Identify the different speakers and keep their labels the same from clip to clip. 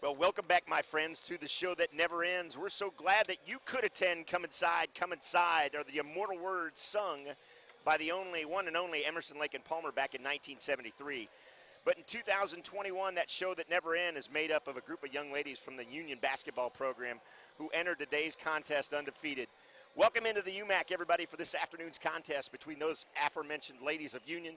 Speaker 1: Well, welcome back, my friends, to the show that never ends. We're so glad that you could attend Come Inside, or the immortal words sung by the one and only Emerson, Lake and Palmer back in 1973. But in 2021, that show that never ends is made up of a group of young ladies from the Union basketball program who entered today's contest undefeated. Welcome into the UMAC, everybody, for this afternoon's contest between those aforementioned ladies of Union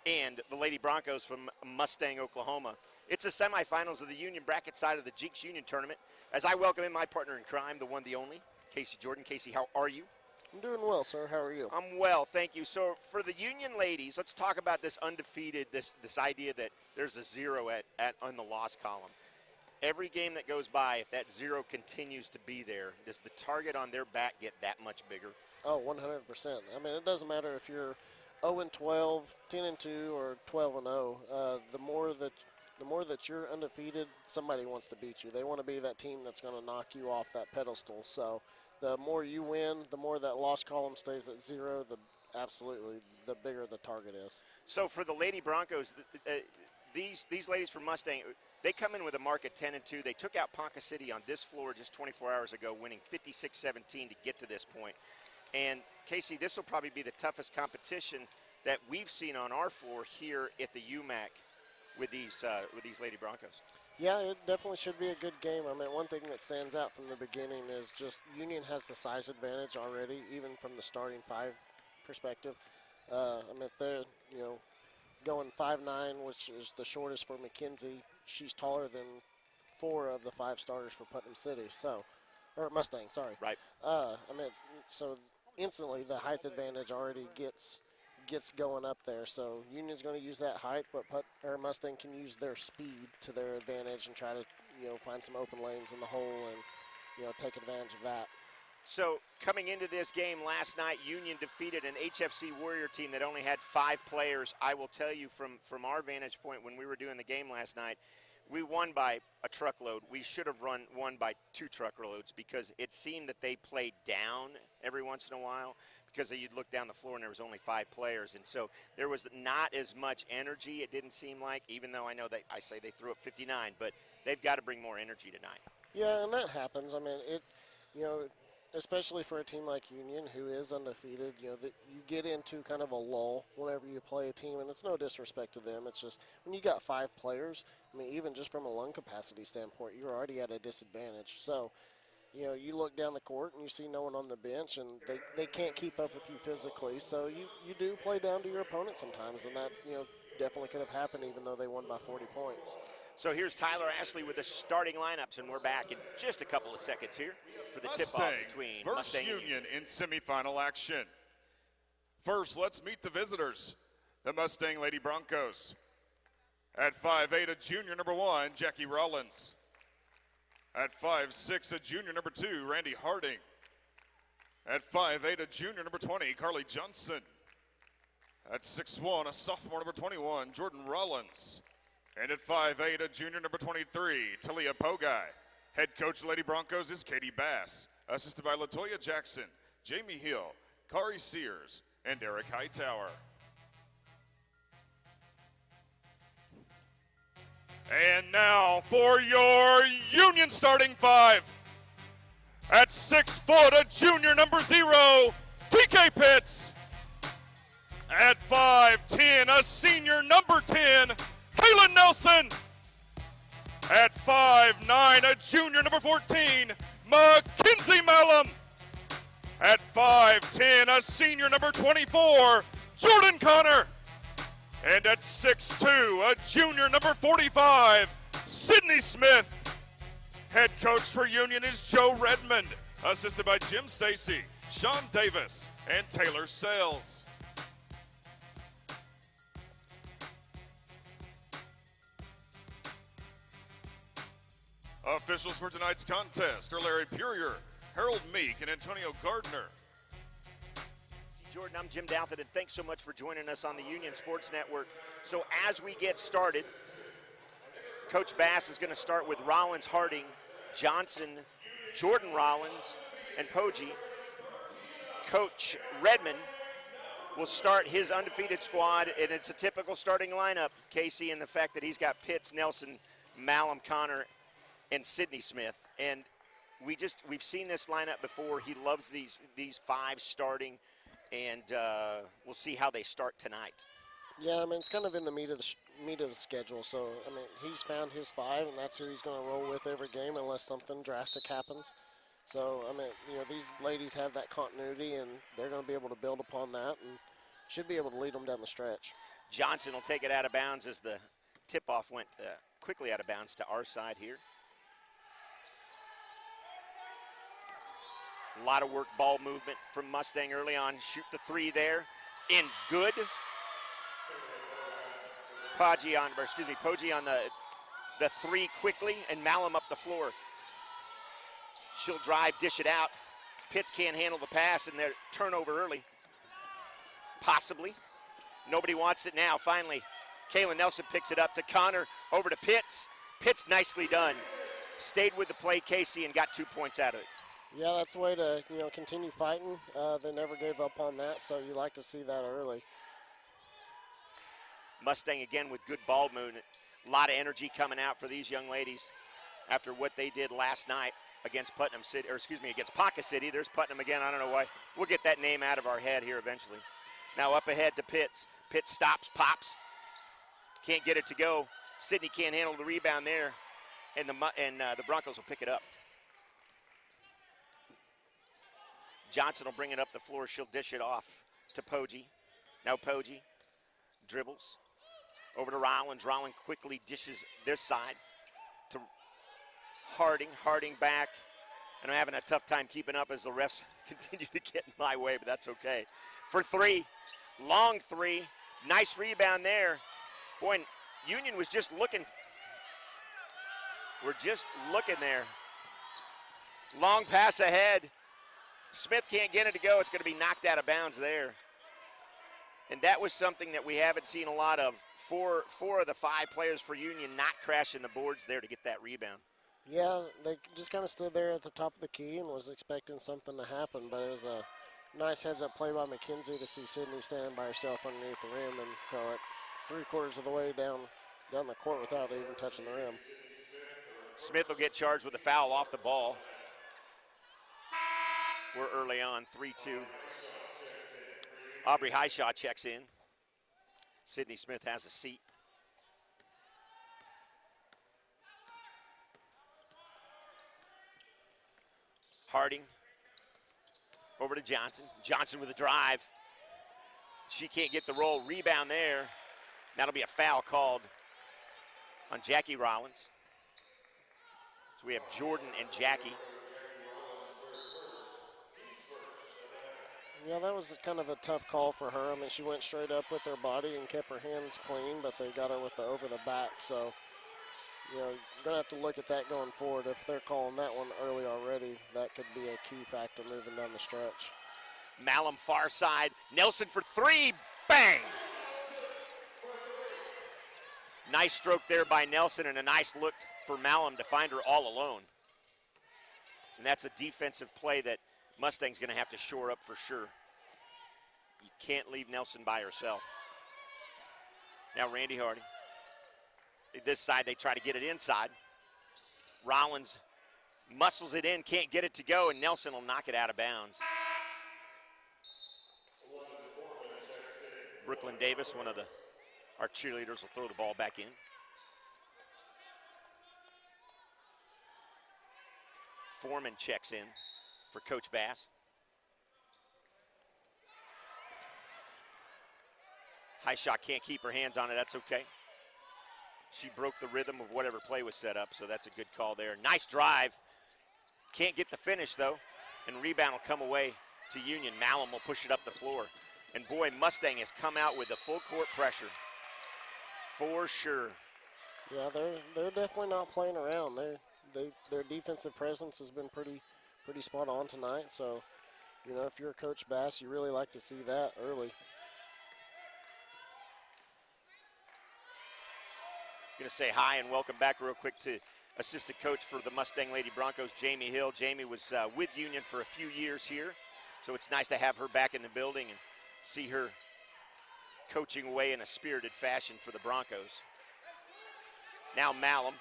Speaker 1: and the Lady Broncos from Mustang, Oklahoma. It's the semifinals of the Union bracket side of the Jinx Union tournament. As I welcome in my partner in crime, the one, the only, Casey Jordan. Casey, how are you?
Speaker 2: I'm doing well, sir. How are you?
Speaker 1: I'm well, thank you. So for the Union ladies, let's talk about this undefeated, this idea that there's a zero on the loss column. Every game that goes by, if that zero continues to be there, does the target on their back get that much bigger?
Speaker 2: Oh, 100%. I mean, it doesn't matter if you're 0-12, 10-2, or 12-0. The more that you're undefeated, somebody wants to beat you. They want to be that team that's going to knock you off that pedestal. So the more you win, the more that loss column stays at zero, the bigger the target is. So
Speaker 1: for the Lady Broncos, these ladies from Mustang, they come in with a mark at 10-2. They took out Ponca City on this floor just 24 hours ago, winning 56-17 to get to this point. And Casey, this will probably be the toughest competition that we've seen on our floor here at the UMAC with these Lady Broncos.
Speaker 2: Yeah, it definitely should be a good game. I mean, one thing that stands out from the beginning is just Union has the size advantage already, even from the starting five perspective. I mean, if they're, going 5'9", which is the shortest for McKenzie, she's taller than 4 of the 5 starters for Putnam City. Or Mustang, sorry.
Speaker 1: Right.
Speaker 2: So instantly the height advantage already gets going up there. So Union's going to use that height, but Mustang can use their speed to their advantage and try to, find some open lanes in the hole and, take advantage of that.
Speaker 1: So coming into this game last night, Union defeated an HFC Warrior team that only had 5 players. I will tell you from our vantage point when we were doing the game last night, we won by a truckload. We should have won by 2 truckloads because it seemed that they played down every once in a while because you'd look down the floor and there was only 5 players. And so there was not as much energy, it didn't seem like, even though I know I say they threw up 59, but they've got to bring more energy tonight.
Speaker 2: Yeah, and that happens. I mean, especially for a team like Union who is undefeated, that you get into kind of a lull whenever you play a team, and it's no disrespect to them. It's just when you got 5 players, I mean, even just from a lung capacity standpoint, you're already at a disadvantage. So, you look down the court and you see no one on the bench, and they can't keep up with you physically. So you do play down to your opponent sometimes, and that, definitely could have happened even though they won by 40 points.
Speaker 1: So here's Tyler Ashley with the starting lineups, and we're back in just a couple of seconds here for the tip-off between Mustang and
Speaker 3: Union in semifinal action. First, let's meet the visitors, the Mustang Lady Broncos. At 5'8", a junior number 1, Jackie Rollins. At 5'6", a junior number 2, Randy Harding. At 5'8", a junior number 20, Carly Johnson. At 6'1", a sophomore number 21, Jordan Rollins. And at 5'8", a junior number 23, Talia Pogai. Head coach of the Lady Broncos is Katie Bass, assisted by Latoya Jackson, Jamie Hill, Kari Sears, and Eric Hightower. And now for your Union starting 5. At 6 foot, a junior number 0, TK Pitts. At 5'10", a senior number 10, Kaylin Nelson. At 5'9", a junior number 14, Mackenzie Malum. At 5'10", a senior number 24, Jordan Connor. And at 6'2", a junior number 45, Sydney Smith. Head coach for Union is Joe Redmond, assisted by Jim Stacy, Sean Davis, and Taylor Sales. Officials for tonight's contest are Larry Purier, Harold Meek, and Antonio Gardner.
Speaker 1: Jordan, I'm Jim Douthit, and thanks so much for joining us on the Union Sports Network. So as we get started, Coach Bass is going to start with Rollins, Harding, Johnson, Jordan Rollins, and Poggi. Coach Redmond will start his undefeated squad, and it's a typical starting lineup, Casey, in the fact that he's got Pitts, Nelson, Malum, Connor, and Sidney Smith. And we've seen this lineup before. He loves these five starting, and we'll see how they start tonight.
Speaker 2: Yeah, I mean, it's kind of in the meat of the schedule. So, I mean, he's found his five, and that's who he's going to roll with every game unless something drastic happens. So, I mean, these ladies have that continuity, and they're going to be able to build upon that and should be able to lead them down the stretch.
Speaker 1: Johnson will take it out of bounds as the tip-off went quickly out of bounds to our side here. A lot of work, ball movement from Mustang early on. Shoot the three there. In good. Poggi on the three quickly, and Malum up the floor. She'll drive, dish it out. Pitts can't handle the pass, and they're turnover early. Possibly. Nobody wants it now. Finally, Kaylin Nelson picks it up to Connor, over to Pitts. Pitts nicely done. Stayed with the play, Casey, and got 2 points out of it.
Speaker 2: Yeah, that's a way to continue fighting. They never gave up on that, so you like to see that early.
Speaker 1: Mustang again with good ball movement. A lot of energy coming out for these young ladies after what they did last night against against Ponca City. There's Putnam again. I don't know why. We'll get that name out of our head here eventually. Now up ahead to Pitts. Pitts stops, pops. Can't get it to go. Sidney can't handle the rebound there, and the Broncos will pick it up. Johnson will bring it up the floor. She'll dish it off to Poggi. Now Poggi dribbles over to Rollins. Rollins quickly dishes this side to Harding. Harding back. And I'm having a tough time keeping up as the refs continue to get in my way, but that's okay. For three. Long three. Nice rebound there. Boy, Union was just looking. We're just looking there. Long pass ahead. Smith can't get it to go. It's going to be knocked out of bounds there. And that was something that we haven't seen a lot of. Four of the five players for Union not crashing the boards there to get that rebound.
Speaker 2: Yeah, they just kind of stood there at the top of the key and was expecting something to happen, but it was a nice heads-up play by McKenzie to see Sidney standing by herself underneath the rim and throw it 3/4 of the way down the court without even touching the rim.
Speaker 1: Smith will get charged with a foul off the ball. We're early on, 3-2. Aubrey Highshaw checks in. Sidney Smith has a seat. Harding over to Johnson. Johnson with a drive. She can't get the roll. Rebound there. That'll be a foul called on Jackie Rollins. So we have Jordan and Jackie.
Speaker 2: Yeah, that was kind of a tough call for her. I mean, she went straight up with her body and kept her hands clean, but they got her with the over the back. So, you're going to have to look at that going forward. If they're calling that one early already, that could be a key factor moving down the stretch.
Speaker 1: Malum far side. Nelson for three. Bang! Nice stroke there by Nelson and a nice look for Malum to find her all alone. And that's a defensive play that Mustang's going to have to shore up for sure. You can't leave Nelson by herself. Now Randy Harding. This side, they try to get it inside. Rollins muscles it in, can't get it to go, and Nelson will knock it out of bounds. Brooklyn Davis, one of our cheerleaders, will throw the ball back in. Foreman checks in for Coach Bass. Highshot can't keep her hands on it, that's okay. She broke the rhythm of whatever play was set up, so that's a good call there. Nice drive. Can't get the finish, though, and rebound will come away to Union. Malum will push it up the floor. And, boy, Mustang has come out with the full court pressure for sure.
Speaker 2: Yeah, they're definitely not playing around. Their defensive presence has been pretty spot on tonight. So, if you're Coach Bass, you really like to see that early.
Speaker 1: Going to say hi and welcome back real quick to assistant coach for the Mustang Lady Broncos, Jamie Hill. Jamie was with Union for a few years here, so it's nice to have her back in the building and see her coaching away in a spirited fashion for the Broncos. Now Malum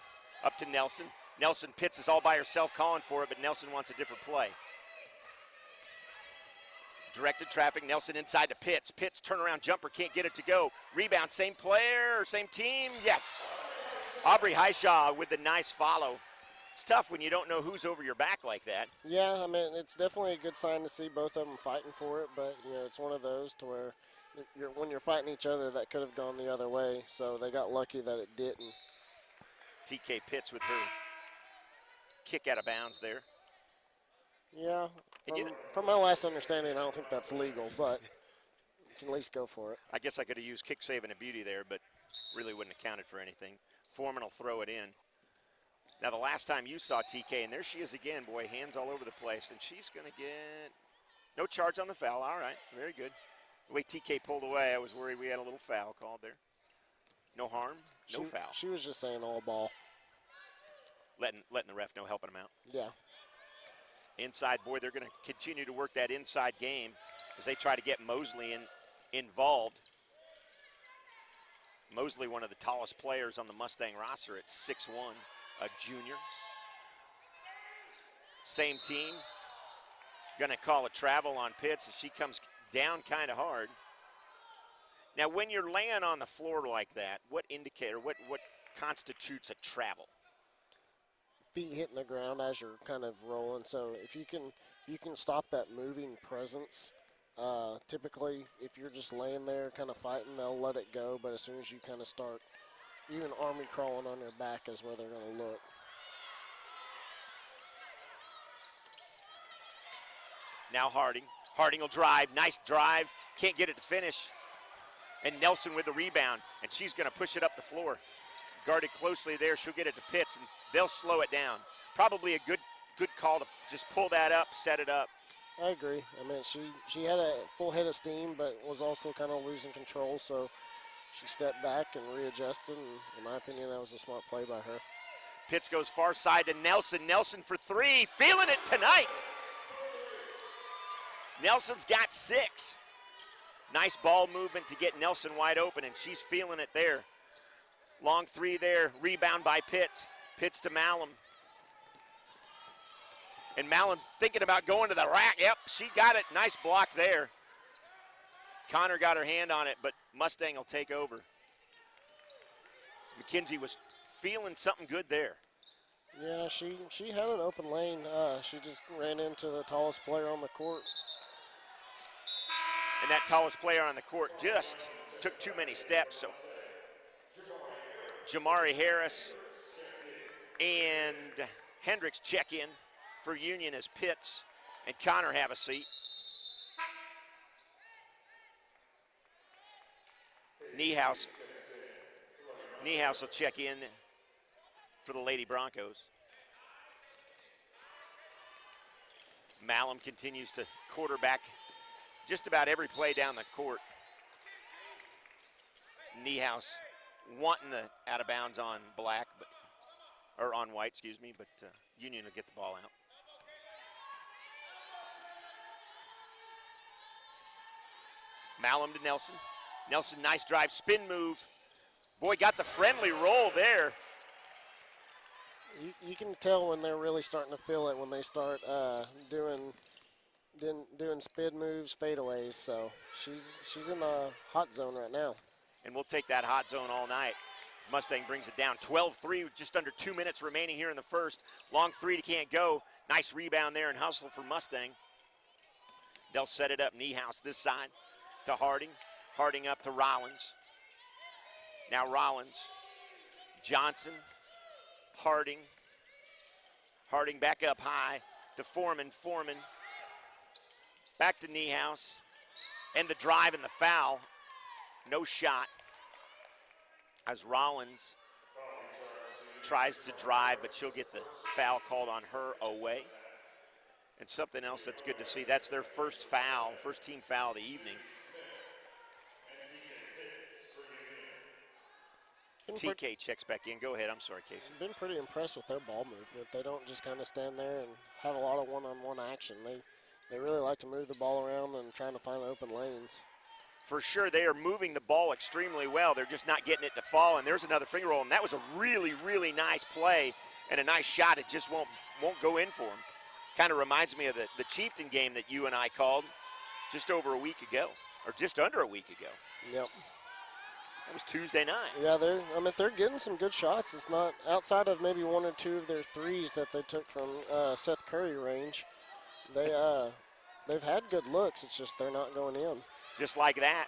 Speaker 1: up to Nelson. Nelson Pitts is all by herself calling for it, but Nelson wants a different play. Directed traffic, Nelson inside to Pitts. Pitts turnaround jumper, can't get it to go. Rebound, same player, same team, yes. Aubrey Highshaw with the nice follow. It's tough when you don't know who's over your back like that.
Speaker 2: Yeah, I mean, it's definitely a good sign to see both of them fighting for it, but, you know, it's one of those to where when you're fighting each other, that could have gone the other way, so they got lucky that it didn't.
Speaker 1: TK Pitts with her kick out of bounds there.
Speaker 2: Yeah, from my last understanding, I don't think that's legal, but you can at least go for it.
Speaker 1: I guess I could have used kick save and a beauty there, but really wouldn't have counted for anything. Foreman will throw it in. Now, the last time you saw TK, and there she is again, boy, hands all over the place, and she's going to get no charge on the foul. All right, very good. The way TK pulled away, I was worried we had a little foul called there. No harm, no foul.
Speaker 2: She was just saying all ball.
Speaker 1: Letting the ref know, helping him out.
Speaker 2: Yeah.
Speaker 1: Inside, boy, they're going to continue to work that inside game as they try to get Mosley involved. Mosley, one of the tallest players on the Mustang roster at 6'1", a junior. Same team. Going to call a travel on Pitts as she comes down kind of hard. Now, when you're laying on the floor like that, what indicator, what constitutes a travel?
Speaker 2: Feet hitting the ground as you're kind of rolling. So if you can stop that moving presence, typically if you're just laying there kind of fighting, they'll let it go. But as soon as you kind of start even army crawling on your back is where they're going to look.
Speaker 1: Now Harding. Harding will drive. Nice drive. Can't get it to finish. And Nelson with the rebound. And she's going to push it up the floor. Guarded closely there. She'll get it to Pitts, and they'll slow it down. Probably a good call to just pull that up, set it up.
Speaker 2: I agree. I mean, she had a full head of steam, but was also kind of losing control, so she stepped back and readjusted, and in my opinion, that was a smart play by her.
Speaker 1: Pitts goes far side to Nelson. Nelson for three. Feeling it tonight. Nelson's got 6. Nice ball movement to get Nelson wide open, and she's feeling it there. Long three there. Rebound by Pitts. Pitts to Malum. And Malum thinking about going to the rack. Yep, she got it. Nice block there. Connor got her hand on it, but Mustang will take over. McKenzie was feeling something good there.
Speaker 2: Yeah, she had an open lane. She just ran into the tallest player on the court.
Speaker 1: And that tallest player on the court just took too many steps. So Jamari Harris and Hendricks check in for Union as Pitts and Connor have a seat. Niehaus will check in for the Lady Broncos. Malum continues to quarterback just about every play down the court. Niehaus wanting the out of bounds on black, or on white, excuse me, but Union will get the ball out. Malum to Nelson. Nelson, nice drive, spin move. Boy, got the friendly roll there.
Speaker 2: You can tell when they're really starting to feel it when they start doing spin moves, fadeaways. So she's in the hot zone right now.
Speaker 1: And we'll take that hot zone all night. Mustang brings it down. 12-3 with just under 2 minutes remaining here in the first. Long three to can't go. Nice rebound there and hustle for Mustang. They'll set it up. Niehaus this side to Harding. Harding up to Rollins. Now Rollins. Johnson. Harding. Harding back up high to Foreman. Foreman. Back to Niehaus. And the drive and the foul. No shot. As Rollins tries to drive, but she'll get the foul called on her away. And something else that's good to see, that's their first foul, first team foul of the evening. TK checks back in. Go ahead, I'm sorry, Casey.
Speaker 2: Been pretty impressed with their ball movement. They don't just kind of stand there and have a lot of one-on-one action. They really like to move the ball around and trying to find open lanes.
Speaker 1: for sure. They are moving the ball extremely well. They're just not getting it to fall. And there's another finger roll, and that was a really, really nice play and a nice shot. It just won't go in for them. Kind of reminds me of the Chieftain game that you and I called just over a week ago, or just under a week ago.
Speaker 2: Yep.
Speaker 1: That was Tuesday night.
Speaker 2: Yeah, they're getting some good shots. It's not outside of maybe one or two of their threes that they took from Seth Curry range. They've had good looks. It's just they're not going in.
Speaker 1: Just like that.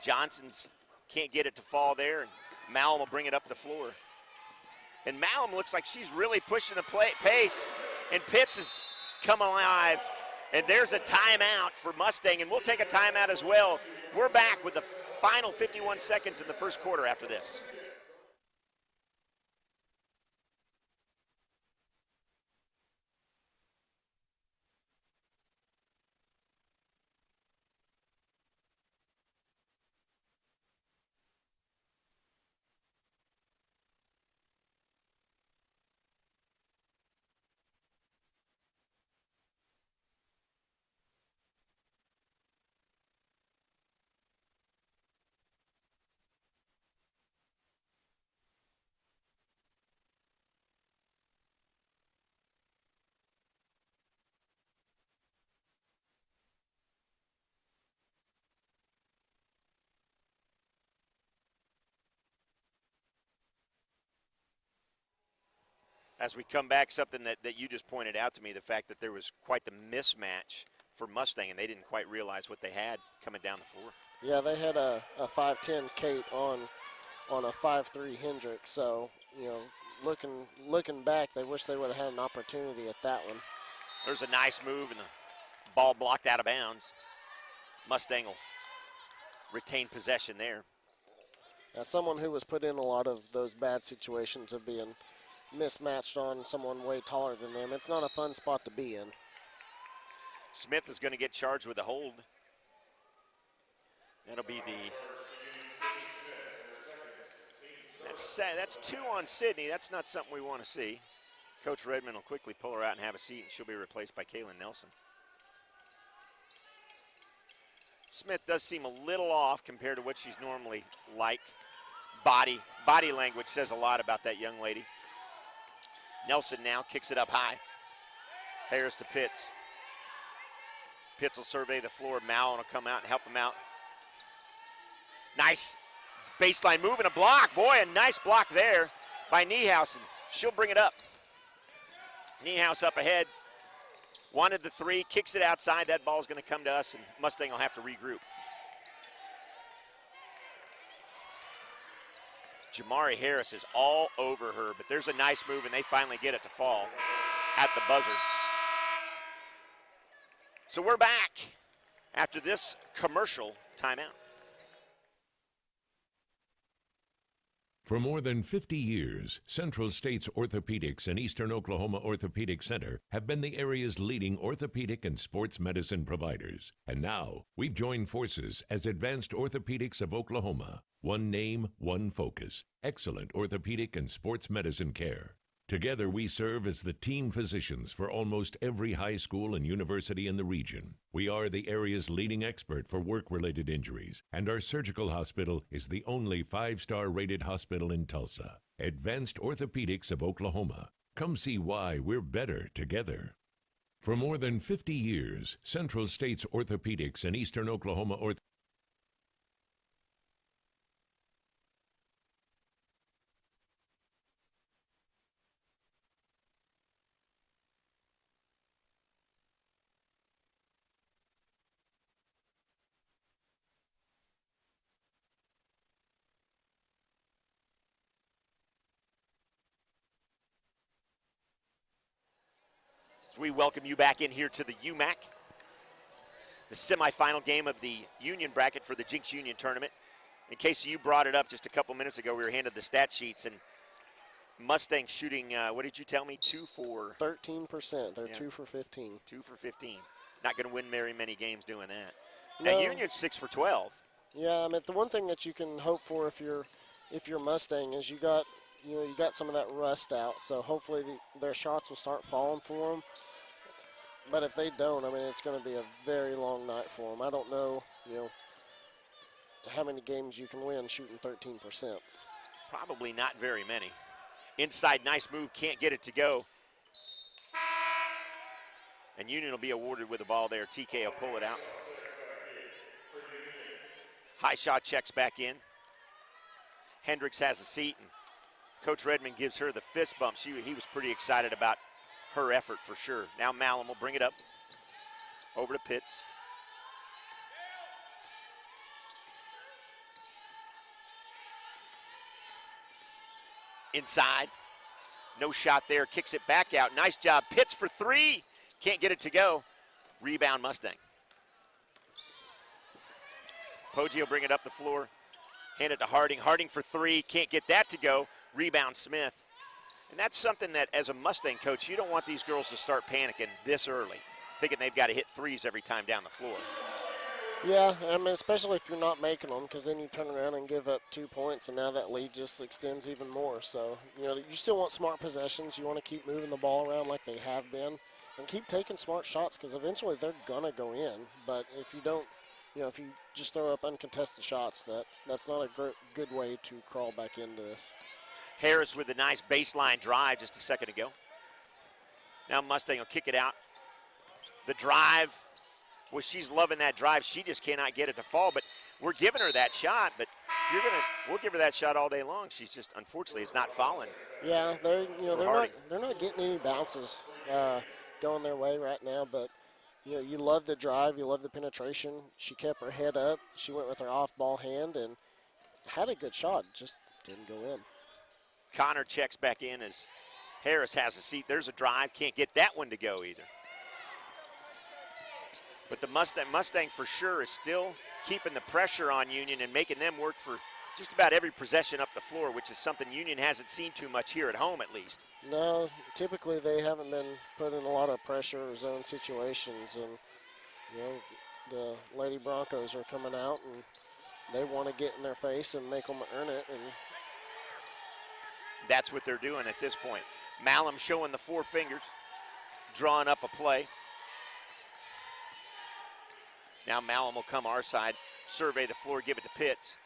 Speaker 1: Johnson's can't get it to fall there, and Malum will bring it up the floor. And Malum looks like she's really pushing the pace, and Pitts has come alive. And there's a timeout for Mustang, and we'll take a timeout as well. We're back with the final 51 seconds in the first quarter after this. As we come back, something that you just pointed out to me, the fact that there was quite the mismatch for Mustang, and they didn't quite realize what they had coming down the floor.
Speaker 2: Yeah, they had a 5'10" Kate on a 5'3" Hendricks. So, looking back, they wish they would have had an opportunity at that one.
Speaker 1: There's a nice move, and the ball blocked out of bounds. Mustang will retain possession there.
Speaker 2: As someone who was put in a lot of those bad situations of being mismatched on someone way taller than them, it's not a fun spot to be in.
Speaker 1: Smith is going to get charged with a hold. That'll be that's 2 on Sydney. That's not something we want to see. Coach Redmond will quickly pull her out and have a seat, and she'll be replaced by Kaylin Nelson. Smith does seem a little off compared to what she's normally like. Body language says a lot about that young lady. Nelson now kicks it up high. Harris to Pitts. Pitts will survey the floor. Mallon will come out and help him out. Nice baseline move and a block. Boy, a nice block there by Niehaus, and she'll bring it up. Niehaus up ahead. Wanted the three, kicks it outside. That ball's going to come to us, and Mustang will have to regroup. Jamari Harris is all over her, but there's a nice move, and they finally get it to fall at the buzzer. So we're back after this commercial timeout.
Speaker 4: For more than 50 years, Central States Orthopedics and Eastern Oklahoma Orthopedic Center have been the area's leading orthopedic and sports medicine providers. And now, we've joined forces as Advanced Orthopedics of Oklahoma. One name, one focus. Excellent orthopedic and sports medicine care. Together, we serve as the team physicians for almost every high school and university in the region. We are the area's leading expert for work-related injuries, and our surgical hospital is the only 5-star rated hospital in Tulsa. Advanced Orthopedics of Oklahoma. Come see why we're better together. For more than 50 years, Central States Orthopedics and Eastern Oklahoma
Speaker 1: As we welcome you back in here to the UMAC, the semifinal game of the Union bracket for the Jinx Union tournament. In case you brought it up just a couple minutes ago, we were handed the stat sheets, and Mustang shooting, what did you tell me, 2 for?
Speaker 2: 13%. They're 2 for 15.
Speaker 1: 2 for 15. Not going to win very many games doing that.
Speaker 2: No.
Speaker 1: Now Union's 6 for 12.
Speaker 2: Yeah, I mean, the one thing that you can hope for if you're Mustang is you got some of that rust out. So hopefully their shots will start falling for them. But if they don't, I mean, it's going to be a very long night for them. I don't know, how many games you can win shooting 13%.
Speaker 1: Probably not very many. Inside, nice move, can't get it to go. And Union will be awarded with the ball there. TK will pull it out. High shot checks back in. Hendricks has a seat, and Coach Redmond gives her the fist bump. He was pretty excited about her effort for sure. Now Malum will bring it up over to Pitts. Inside, no shot there, kicks it back out. Nice job, Pitts for three. Can't get it to go. Rebound Mustang. Poggi will bring it up the floor. Hand it to Harding. Harding for three. Can't get that to go. Rebound Smith. And that's something that as a Mustang coach, you don't want these girls to start panicking this early, thinking they've got to hit threes every time down the floor.
Speaker 2: Yeah, I mean, especially if you're not making them, because then you turn around and give up 2 points, and now that lead just extends even more. So, you know, you still want smart possessions. You want to keep moving the ball around like they have been, and keep taking smart shots, because eventually they're going to go in. But if you don't, you know, if you just throw up uncontested shots, that's not a good way to crawl back into this.
Speaker 1: Harris with a nice baseline drive just a second ago. Now Mustang will kick it out. The drive, well, she's loving that drive. She just cannot get it to fall, but we're giving her that shot, but we'll give her that shot all day long. She's just, unfortunately, it's not falling.
Speaker 2: Yeah, they're not getting any bounces going their way right now, but you know, you love the drive, you love the penetration. She kept her head up. She went with her off-ball hand and had a good shot, just didn't go in.
Speaker 1: Connor checks back in as Harris has a seat. There's a drive, can't get that one to go either. But the Mustang for sure is still keeping the pressure on Union and making them work for just about every possession up the floor, which is something Union hasn't seen too much here at home, at least.
Speaker 2: No, typically they haven't been put in a lot of pressure or zone situations, and you know, the Lady Broncos are coming out and they want to get in their face and make them earn it, and
Speaker 1: that's what they're doing at this point. Malum showing the four fingers, drawing up a play. Now Malum will come our side, survey the floor, give it to Pitts.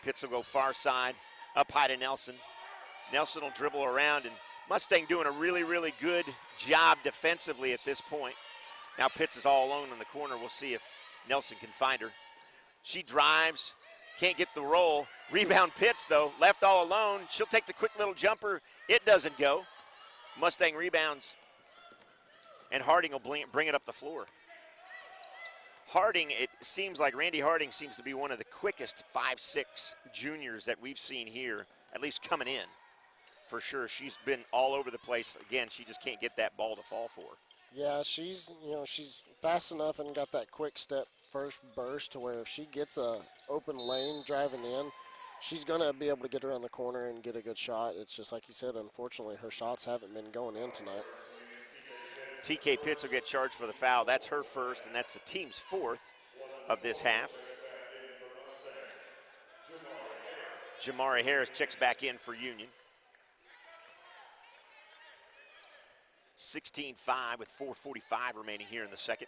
Speaker 1: Pitts will go far side, up high to Nelson. Nelson will dribble around, and Mustang doing a really, really good job defensively at this point. Now Pitts is all alone in the corner. We'll see if Nelson can find her. She drives, can't get the roll. Rebound Pitts, though, left all alone. She'll take the quick little jumper. It doesn't go. Mustang rebounds, and Harding will bring it up the floor. Harding, it seems like Randy Harding seems to be one of the quickest 5'6" juniors that we've seen here, at least coming in. For sure, she's been all over the place. Again, she just can't get that ball to fall for.
Speaker 2: yeah, she's fast enough and got that quick step first burst to where if she gets a open lane driving in, she's going to be able to get around the corner and get a good shot. It's just like you said, unfortunately, her shots haven't been going in tonight.
Speaker 1: TK Pitts will get charged for the foul. That's her first, and that's the team's fourth of this half. Jamari Harris checks back in for Union. 16-5 with 4:45 remaining here in the second.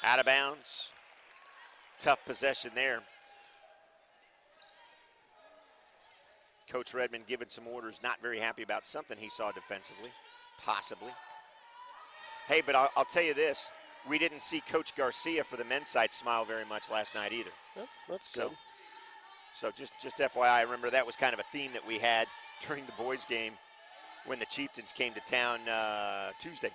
Speaker 1: Out of bounds. Tough possession there. Coach Redmond giving some orders, not very happy about something he saw defensively, possibly. Hey, but I'll tell you this. We didn't see Coach Garcia for the men's side smile very much last night either.
Speaker 2: That's good.
Speaker 1: So just FYI, I remember that was kind of a theme that we had during the boys' game when the Chieftains came to town Tuesday.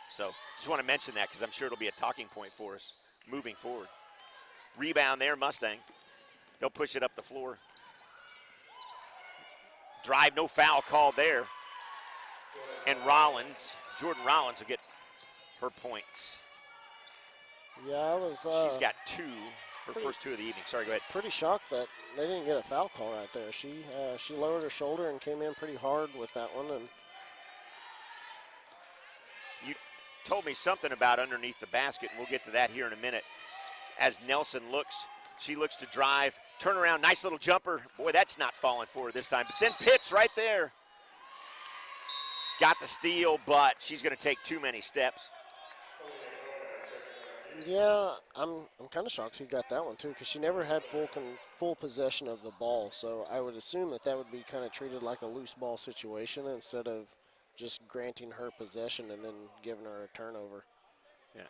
Speaker 1: So just want to mention that because I'm sure it'll be a talking point for us moving forward. Rebound there, Mustang. They'll push it up the floor. Drive, no foul called there. And Jordan Rollins will get her points.
Speaker 2: Yeah, I was.
Speaker 1: She's got her first two of the evening. Sorry, go ahead.
Speaker 2: Pretty shocked that they didn't get a foul call right there. She lowered her shoulder and came in pretty hard with that one. And
Speaker 1: you told me something about underneath the basket, and we'll get to that here in a minute. As Nelson looks, she looks to drive, Turnaround, nice little jumper. Boy, that's not falling for her this time. But then Pitts right there. Got the steal, but she's going to take too many steps.
Speaker 2: Yeah, I'm kind of shocked she got that one too, because she never had full possession of the ball. So I would assume that would be kind of treated like a loose ball situation instead of just granting her possession and then giving her a turnover.
Speaker 1: Yeah,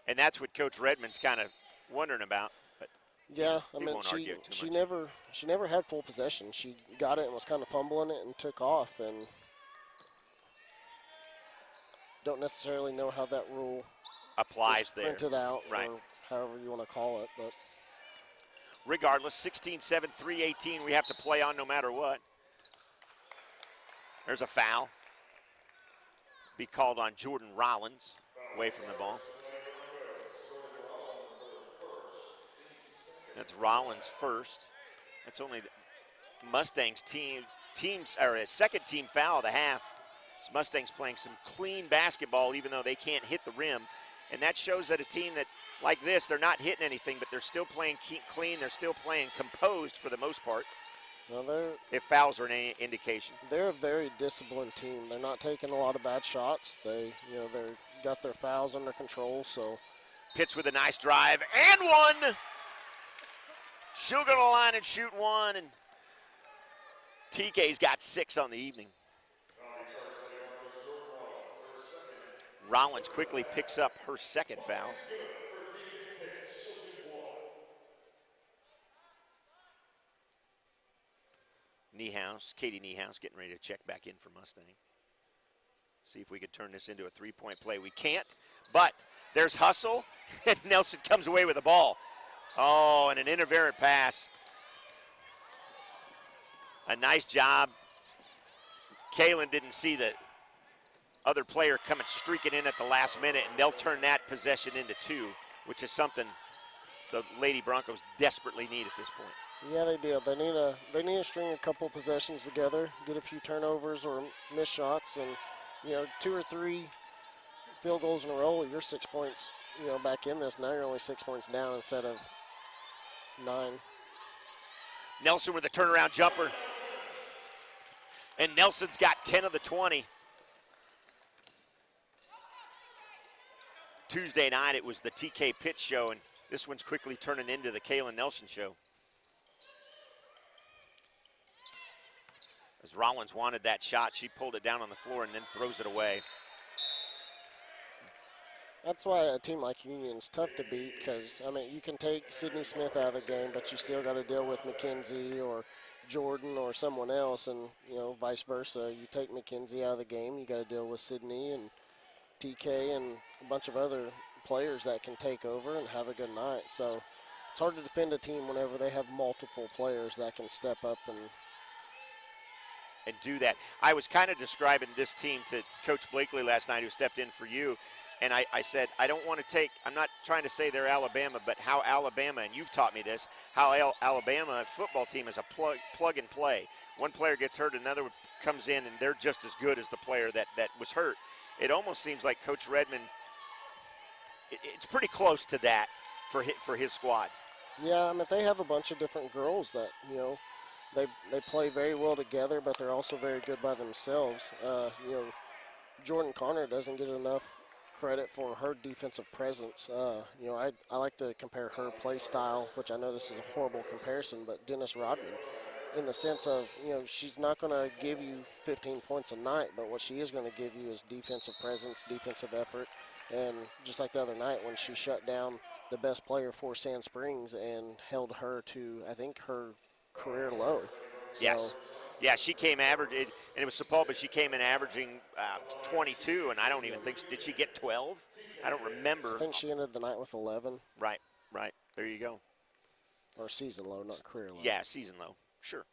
Speaker 1: and that's what Coach Redmond's kind of wondering about. But
Speaker 2: yeah, I
Speaker 1: he
Speaker 2: mean
Speaker 1: won't argue it too much.
Speaker 2: she never had full possession. She got it and was kind of fumbling it and took off, and don't necessarily know how that rule
Speaker 1: Applies
Speaker 2: is
Speaker 1: there.
Speaker 2: printed out,
Speaker 1: Right.
Speaker 2: or however you want to call it. But
Speaker 1: Regardless, 16-7, 3:18 we have to play on no matter what. There's a foul. Be called on Jordan Rollins, away from the ball. That's Rollins first. That's only Mustang's team's or a second team foul of the half. So Mustangs playing some clean basketball, even though they can't hit the rim. And that shows that a team that, like this, they're not hitting anything, but they're still playing clean. They're still playing composed for the most part.
Speaker 2: well,
Speaker 1: If fouls are any indication.
Speaker 2: they're a very disciplined team. They're not taking a lot of bad shots. They're got their fouls under control. So
Speaker 1: Pitts with a nice drive and one. She'll go to the line and shoot one, and TK's got 6 on the evening. Rollins quickly picks up her second foul. Katie Niehaus getting ready to check back in for Mustang. See if we can turn this into a three-point play. We can't, but there's hustle, and Nelson comes away with the ball. Oh, and an interferent pass. A nice job. Kaylin didn't see the other player coming streaking in at the last minute, and they'll turn that possession into 2, which is something the Lady Broncos desperately need at this point.
Speaker 2: yeah, they do. They need to string a couple possessions together, get a few turnovers or missed shots, and 2 or 3 field goals in a row. You're 6 points, back in this. Now you're only 6 points down instead of 9.
Speaker 1: Nelson with a turnaround jumper. And Nelson's got 10 of the 20. Tuesday night, it was the TK Pitts show, and this one's quickly turning into the Kaylin Nelson show. As Rollins wanted that shot, she pulled it down on the floor and then throws it away.
Speaker 2: That's why a team like Union's tough to beat, because, you can take Sydney Smith out of the game, but you still got to deal with McKenzie or Jordan or someone else, and, vice versa. You take McKenzie out of the game, you got to deal with Sydney and TK and a bunch of other players that can take over and have a good night. So it's hard to defend a team whenever they have multiple players that can step up and
Speaker 1: do that. I was kind of describing this team to Coach Blakely last night, who stepped in for you, and I said, I'm not trying to say they're Alabama, but how Alabama, and you've taught me this, how Alabama football team is a plug and play. One player gets hurt, another comes in, and they're just as good as the player that was hurt. It almost seems like Coach Redmond, it's pretty close to that for his squad.
Speaker 2: Yeah, they have a bunch of different girls that, they play very well together, but they're also very good by themselves. Jordan Connor doesn't get enough credit for her defensive presence. I like to compare her play style, which I know this is a horrible comparison, but Dennis Rodman, in the sense of, she's not going to give you 15 points a night, but what she is going to give you is defensive presence, defensive effort, and just like the other night when she shut down the best player for Sand Springs and held her to, I think, her career low.
Speaker 1: Yes. Yeah, she came averaging, and it was Sepul, but she came in averaging 22, and I don't even think, did she get 12? I don't remember.
Speaker 2: I think she ended the night with 11.
Speaker 1: Right. There you go.
Speaker 2: Or season low, not career low.
Speaker 1: Yeah, season low, sure.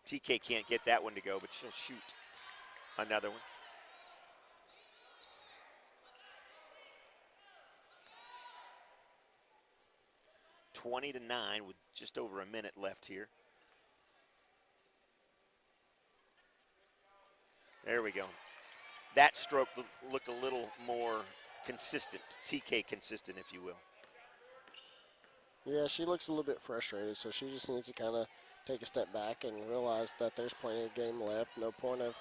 Speaker 1: TK can't get that one to go, but she'll shoot another one. (20-9) with just over a minute left here. There we go. That stroke looked a little more consistent, TK consistent, if you will.
Speaker 2: Yeah, she looks a little bit frustrated, so she just needs to kind of take a step back and realize that there's plenty of game left. No point of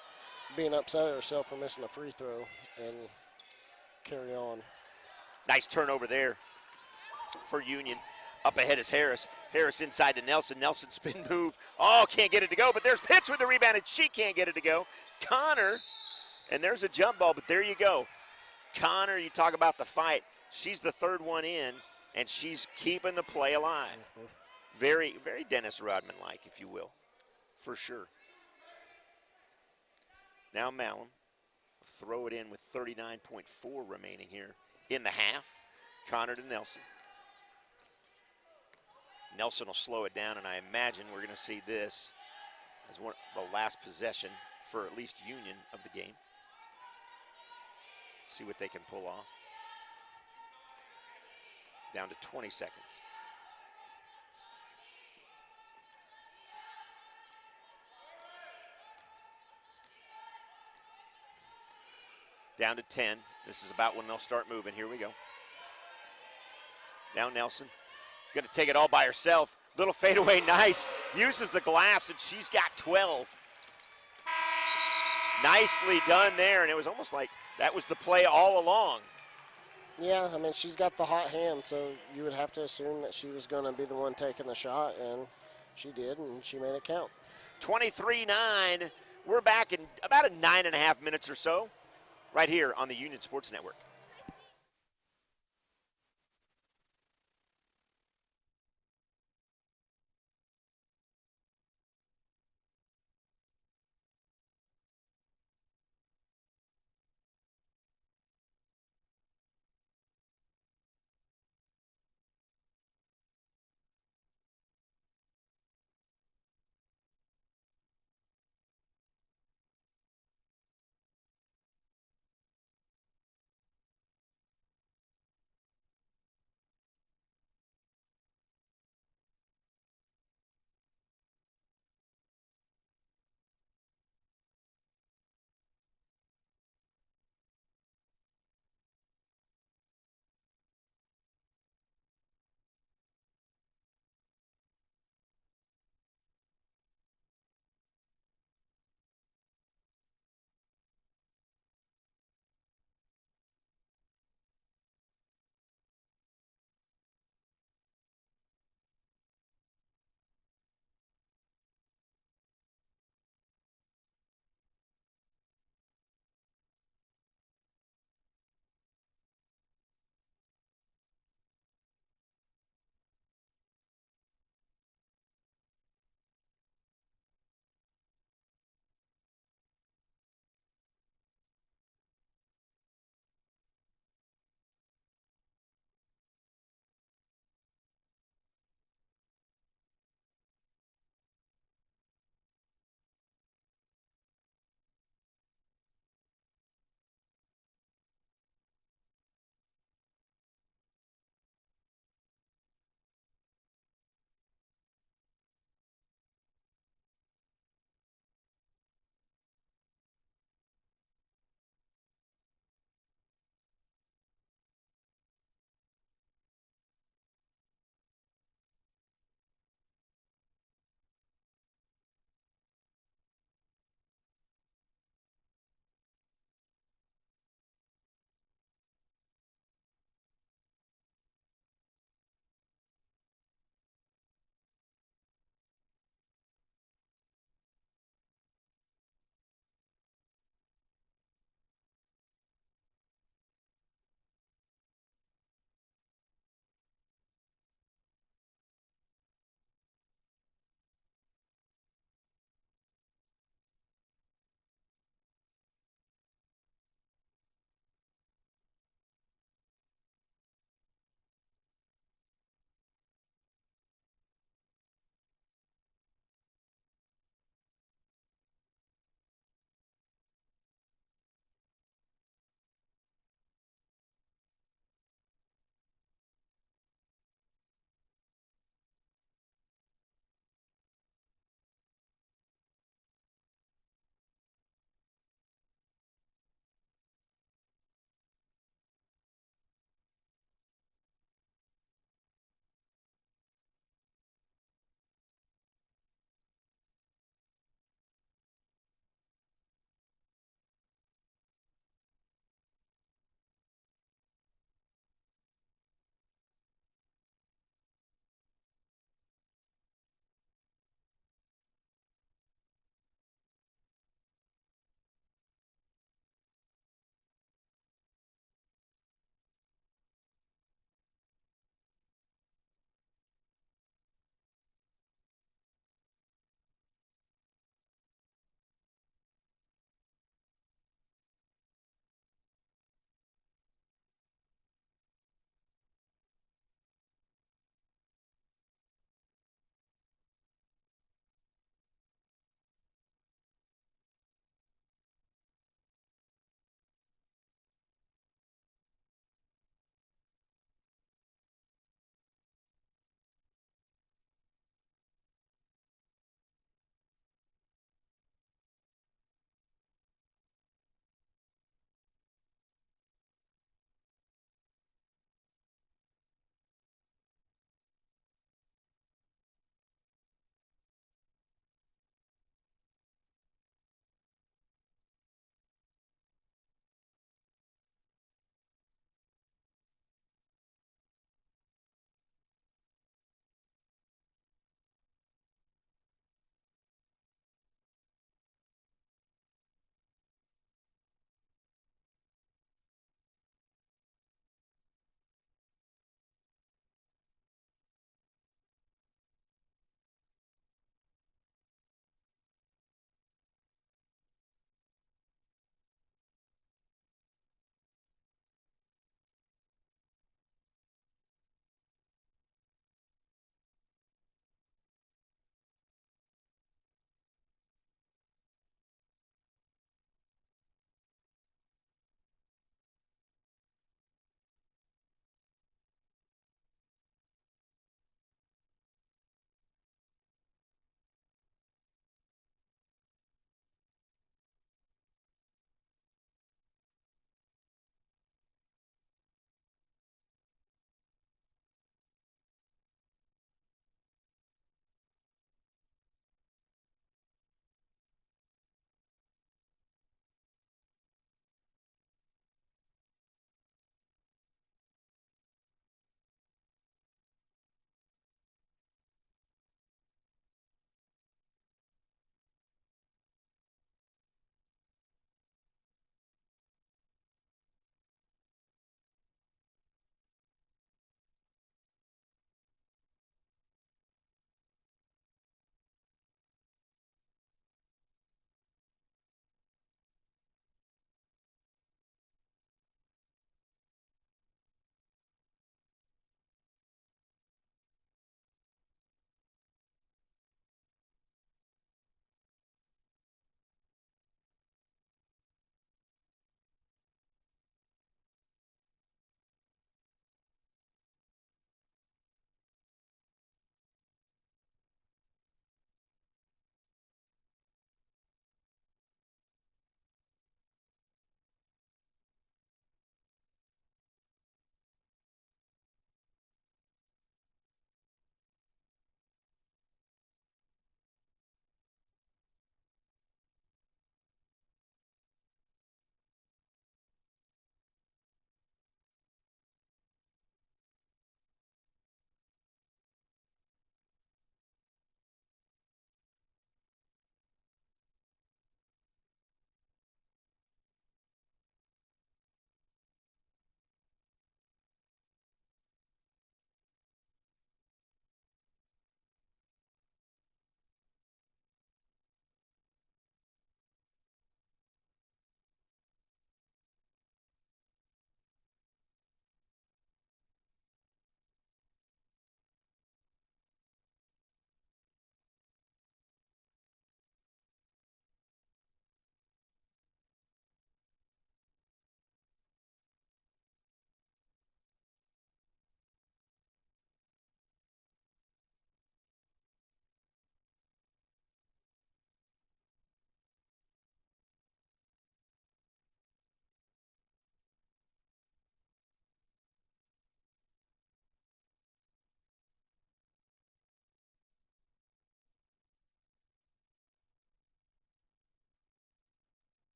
Speaker 2: being upset at herself for missing a free throw and carry on.
Speaker 1: Nice turnover there for Union. Up ahead is Harris. Harris inside to Nelson. Nelson spin move. Oh, can't get it to go, but there's Pitts with the rebound, and she can't get it to go. Connor, and there's a jump ball, but there you go. Connor, you talk about the fight. She's the third one in, and she's keeping the play alive. Very, very Dennis Rodman-like, if you will, for sure. Now Malum throw it in with 39.4 remaining here in the half. Connor to Nelson. Nelson will slow it down, and I imagine we're going to see this as the last possession for at least Union of the game. See what they can pull off. Down to 20 seconds. Down to 10. This is about when they'll start moving. Here we go. Now Nelson. Going to take it all by herself. Little fadeaway, nice. Uses the glass, and she's got 12. Nicely done there, and it was almost like that was the play all along.
Speaker 2: Yeah, I mean, she's got the hot hand, so you would have to assume that she was going to be the one taking the shot, and she did, and she made it count.
Speaker 1: 23-9. We're back in about 9.5 minutes or so, right here on the Union Sports Network.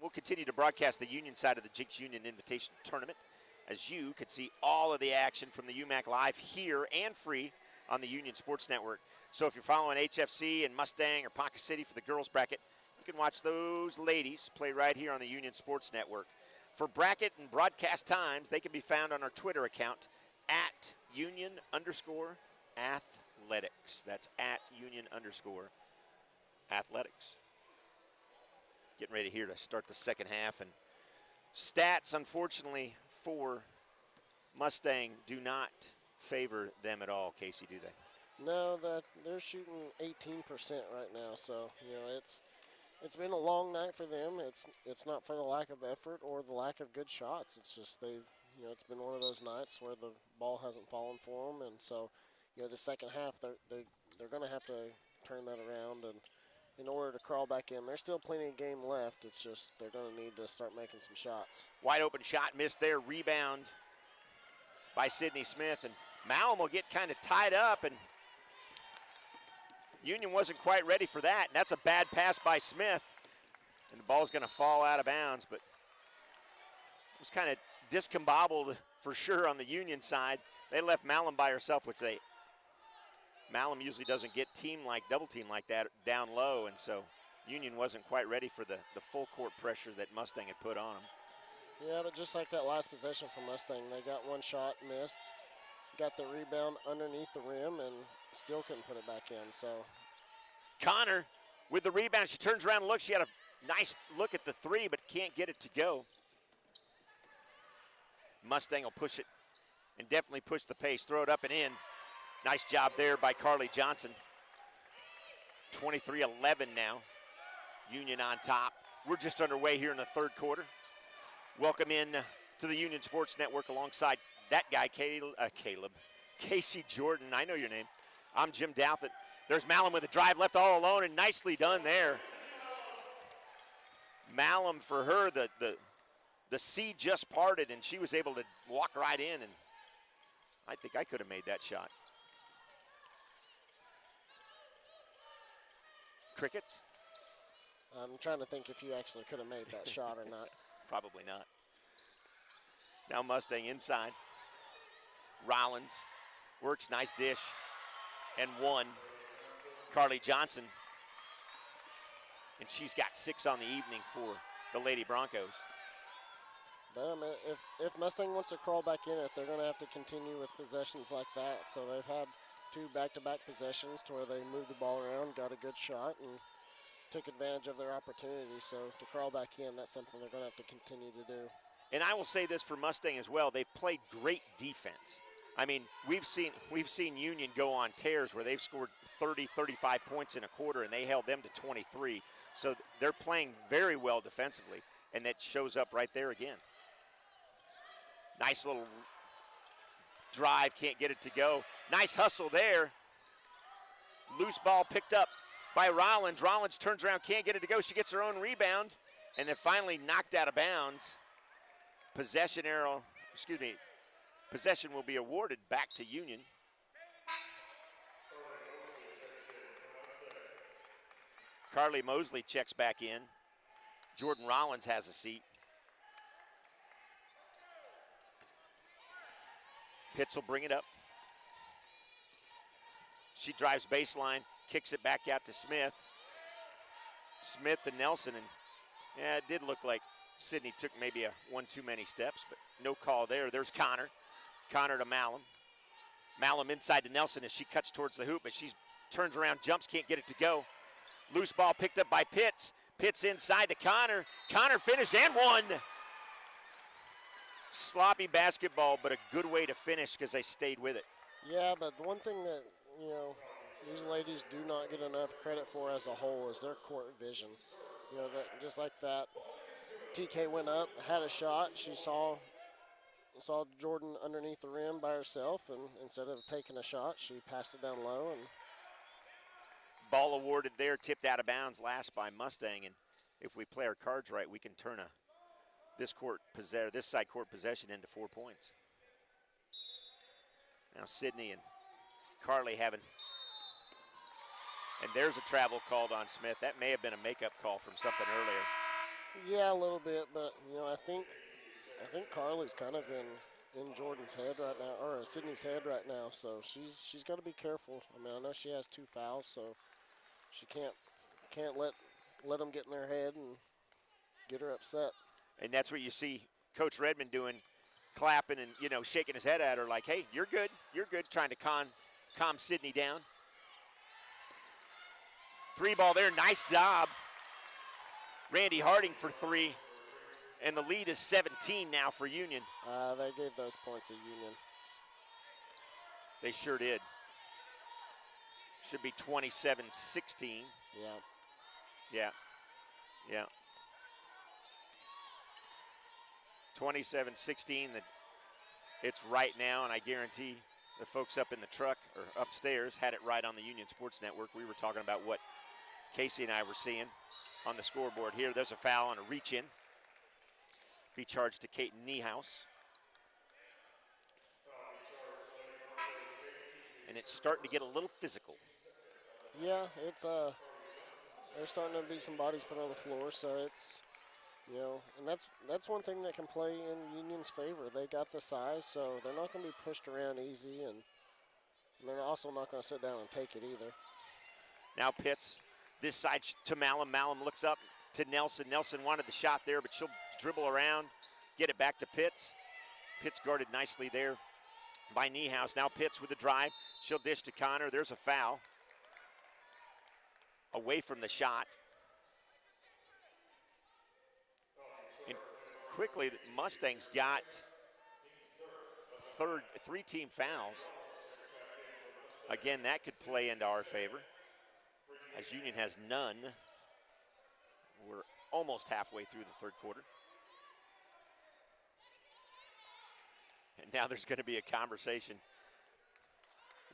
Speaker 1: we'll continue to broadcast the Union side of the Jinx Union Invitation Tournament, as you can see all of the action from the UMAC Live here and free on the Union Sports Network. So if you're following HFC and Mustang or Ponca City for the girls bracket, you can watch those ladies play right here on the Union Sports Network. For bracket and broadcast times, they can be found on our Twitter account at Union_Athletics. That's at Union_Athletics. Getting ready here to start the second half. And stats, unfortunately, for Mustang do not favor them at all, Casey, do they?
Speaker 2: No, that they're shooting 18% right now. So, it's been a long night for them. It's not for the lack of effort or the lack of good shots. It's just it's been one of those nights where the ball hasn't fallen for them, and so the second half they're going to have to turn that around, and in order to crawl back in, there's still plenty of game left. It's just they're going to need to start making some shots.
Speaker 1: Wide open shot missed there. Rebound by Sydney Smith, and Malum will get kind of tied up, and Union wasn't quite ready for that, and that's a bad pass by Smith, and the ball's going to fall out of bounds, but it was kind of discombobbled for sure on the Union side. They left Malum by herself, which Malum usually doesn't get double team like that down low, and so Union wasn't quite ready for the full court pressure that Mustang had put on them.
Speaker 2: Yeah, but just like that last possession from Mustang, they got one shot missed, got the rebound underneath the rim, and still couldn't put it back in. So
Speaker 1: Connor with the rebound. She turns around and looks. She had a nice look at the three, but can't get it to go. Mustang will push it and definitely push the pace. Throw it up and in. Nice job there by Carly Johnson. 23-11 now. Union on top. We're just underway here in the third quarter. Welcome in to the Union Sports Network alongside that guy, Casey Jordan. I know your name. I'm Jim Douthit. There's Malum with a drive, left all alone, and nicely done there. Malum, for her, the sea just parted, and she was able to walk right in, and I think I could have made that shot. Crickets?
Speaker 2: I'm trying to think if you actually could have made that shot or not.
Speaker 1: Probably not. Now Mustang inside. Rollins works, nice dish, and one. Carly Johnson, and she's got 6 on the evening for the Lady Broncos.
Speaker 2: But I mean, if Mustang wants to crawl back in it, they're going to have to continue with possessions like that. So they've had 2 back-to-back possessions to where they moved the ball around, got a good shot, and took advantage of their opportunity. So to crawl back in, that's something they're going to have to continue to do.
Speaker 1: And I will say this for Mustang as well. They've played great defense. I mean, we've seen Union go on tears where they've scored 30, 35 points in a quarter, and they held them to 23. So they're playing very well defensively, and that shows up right there again. Nice little drive, can't get it to go. Nice hustle there. Loose ball picked up by Rollins. Rollins turns around, can't get it to go. She gets her own rebound, and then finally knocked out of bounds. Possession will be awarded back to Union. Carly Mosley checks back in. Jordan Rollins has a seat. Pitts will bring it up. She drives baseline, kicks it back out to Smith. Smith to Nelson, and it did look like Sydney took maybe one too many steps, but no call there. There's Connor. Connor to Malum. Malum inside to Nelson as she cuts towards the hoop, but she turns around, jumps, can't get it to go. Loose ball picked up by Pitts. Pitts inside to Connor. Connor finished and won. Sloppy basketball, but a good way to finish because they stayed with it.
Speaker 2: Yeah, but the one thing that, these ladies do not get enough credit for as a whole is their court vision. That just like that, TK went up, had a shot. She saw Jordan underneath the rim by herself, and instead of taking a shot, she passed it down low. And
Speaker 1: ball awarded there, tipped out of bounds last by Mustang, and if we play our cards right, we can turn this side court possession into 4 points. Now Sydney and Carly and there's a travel called on Smith. That may have been a makeup call from something earlier.
Speaker 2: Yeah, a little bit, but I think Carly's kind of in Jordan's head right now, or Sydney's head right now. So she's got to be careful. I mean, I know she has 2 fouls, so she can't let them get in their head and get her upset.
Speaker 1: And that's what you see Coach Redmond doing, clapping and, shaking his head at her like, hey, you're good, trying to calm Sydney down. 3 ball there, nice job. Randy Harding for 3, and the lead is 17 now for Union.
Speaker 2: They gave those points to Union.
Speaker 1: They sure did. Should be 27-16.
Speaker 2: Yeah.
Speaker 1: Yeah. 27-16. It's right now, and I guarantee the folks up in the truck or upstairs had it right on the Union Sports Network. We were talking about what Casey and I were seeing on the scoreboard here. There's a foul and a reach-in. Be charged to Kate Niehaus. And it's starting to get a little physical.
Speaker 2: Yeah, it's there's starting to be some bodies put on the floor, so it's and that's one thing that can play in Union's favor. They got the size, so they're not going to be pushed around easy, and they're also not going to sit down and take it either.
Speaker 1: Now Pitts, this side to Malum. Malum looks up to Nelson. Nelson wanted the shot there, but she'll dribble around, get it back to Pitts. Pitts guarded nicely there by Niehaus. Now Pitts with the drive. She'll dish to Connor. There's a foul. Away from the shot. And quickly, the Mustangs got 3 team fouls. Again, that could play into our favor, as Union has none. We're almost halfway through the 3rd quarter. And now there's going to be a conversation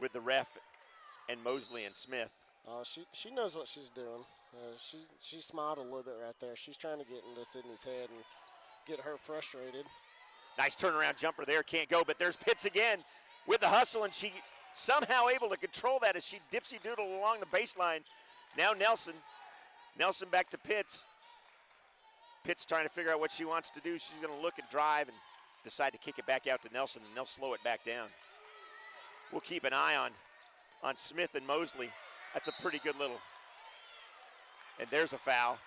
Speaker 1: with the ref and Mosley and Smith.
Speaker 2: She knows what she's doing. She smiled a little bit right there. She's trying to get into Sydney's head and get her frustrated.
Speaker 1: Nice turnaround jumper there, can't go, but there's Pitts again with the hustle, and she somehow able to control that as she dipsy-doodled along the baseline. Now Nelson back to Pitts. Pitts trying to figure out what she wants to do. She's going to look and drive and decide to kick it back out to Nelson, and they'll slow it back down. We'll keep an eye on Smith and Mosley. That's a pretty good little. And there's a foul.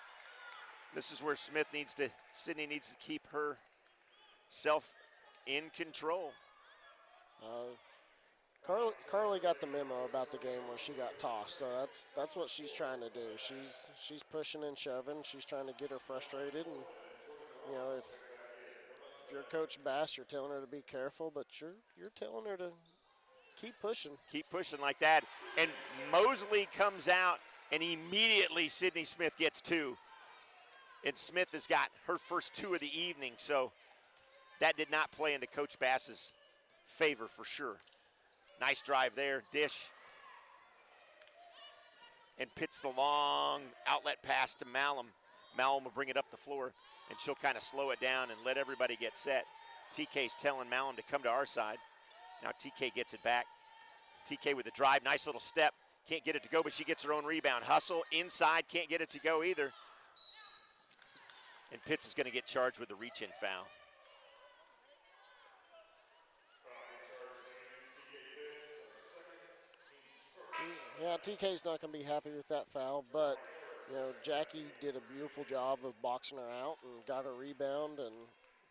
Speaker 1: This is where Sydney needs to keep herself in control.
Speaker 2: Carly got the memo about the game where she got tossed, so that's what she's trying to do. She's pushing and shoving. She's trying to get her frustrated, and if you're Coach Bass, you're telling her to be careful, but you're telling her to keep pushing.
Speaker 1: Keep pushing like that. And Mosley comes out, and immediately Sydney Smith gets 2. And Smith has got her first 2 of the evening, so that did not play into Coach Bass's favor for sure. Nice drive there, dish. And Pitts the long outlet pass to Malum. Malum will bring it up the floor, and she'll kind of slow it down and let everybody get set. TK's telling Malum to come to our side. Now TK gets it back. TK with the drive, nice little step. Can't get it to go, but she gets her own rebound. Hustle inside, can't get it to go either. And Pitts is going to get charged with the reach-in foul.
Speaker 2: Yeah, TK's not going to be happy with that foul, but Jackie did a beautiful job of boxing her out and got a rebound, and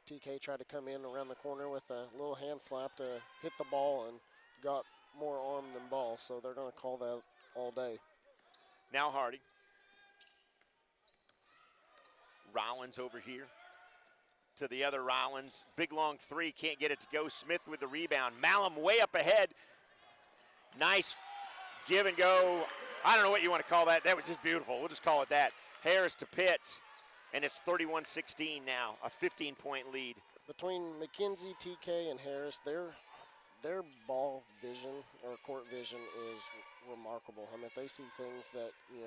Speaker 2: TK tried to come in around the corner with a little hand slap to hit the ball and got more arm than ball, so they're going to call that all day.
Speaker 1: Now Harding. Rollins over here to the other Rollins. Big long 3, can't get it to go. Smith with the rebound. Malum way up ahead. Nice give and go. I don't know what you want to call that. That was just beautiful. We'll just call it that. Harris to Pitts, and it's 31-16 now, a 15-point lead.
Speaker 2: Between McKenzie, TK, and Harris, their ball vision or court vision is remarkable. I mean, they see things that, you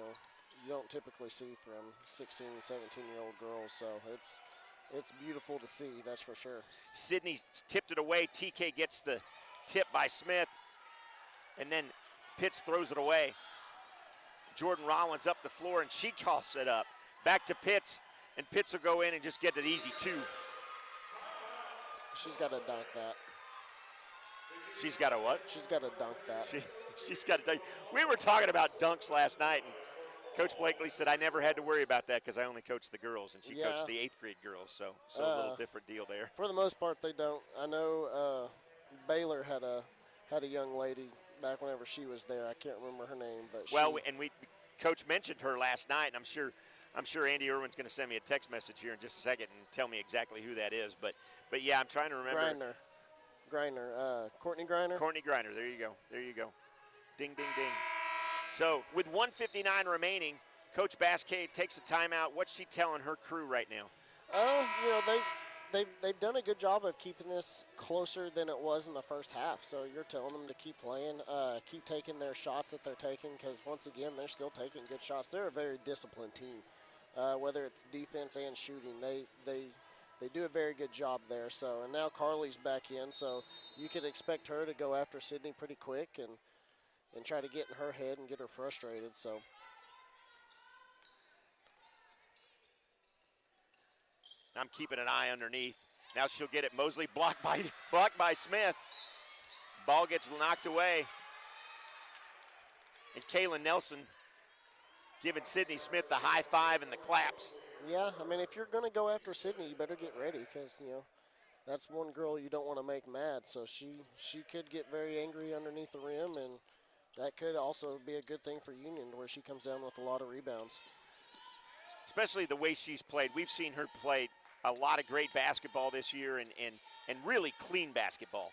Speaker 2: don't typically see from 16 and 17-year-old girls, so it's beautiful to see, that's for sure.
Speaker 1: Sydney tipped it away. TK gets the tip by Smith, and then Pitts throws it away. Jordan Rollins up the floor, and she coughs it up. Back to Pitts. and Pitts will go in and just get an easy 2.
Speaker 2: She's got to dunk that.
Speaker 1: She's got a what?
Speaker 2: She's got to dunk that.
Speaker 1: She's got a dunk. We were talking about dunks last night, and Coach Blakely said I never had to worry about that because I only coached the girls, and she coached the 8th grade girls, so a little different deal there.
Speaker 2: For the most part, they don't. I know Baylor had a young lady back whenever she was there. I can't remember her name, but
Speaker 1: Coach mentioned her last night, and I'm sure Andy Irwin's going to send me a text message here in just a second and tell me exactly who that is. But yeah, I'm trying to remember.
Speaker 2: Griner. Courtney Griner.
Speaker 1: Courtney Griner. There you go. Ding, ding, ding. So with 1:59 remaining, Coach Basquet takes a timeout. What's she telling her crew right now?
Speaker 2: You know, they've done a good job of keeping this closer than it was in the first half. So you're telling them to keep playing, keep taking their shots that they're taking, because once again, they're still taking good shots. They're a very disciplined team, whether it's defense and shooting. They do a very good job there. So, and now Carly's back in, so you could expect her to go after Sydney pretty quick and try to get in her head and get her frustrated. So.
Speaker 1: I'm keeping an eye underneath. Now she'll get it. Mosley blocked by Smith. Ball gets knocked away. And Kaylin Nelson giving Sydney Smith the high five and the claps.
Speaker 2: Yeah, I mean, if you're going to go after Sydney, you better get ready because, you know, that's one girl you don't want to make mad. So she could get very angry underneath the rim, and that could also be a good thing for Union where she comes down with a lot of rebounds.
Speaker 1: Especially the way she's played. We've seen her play a lot of great basketball this year and really clean basketball.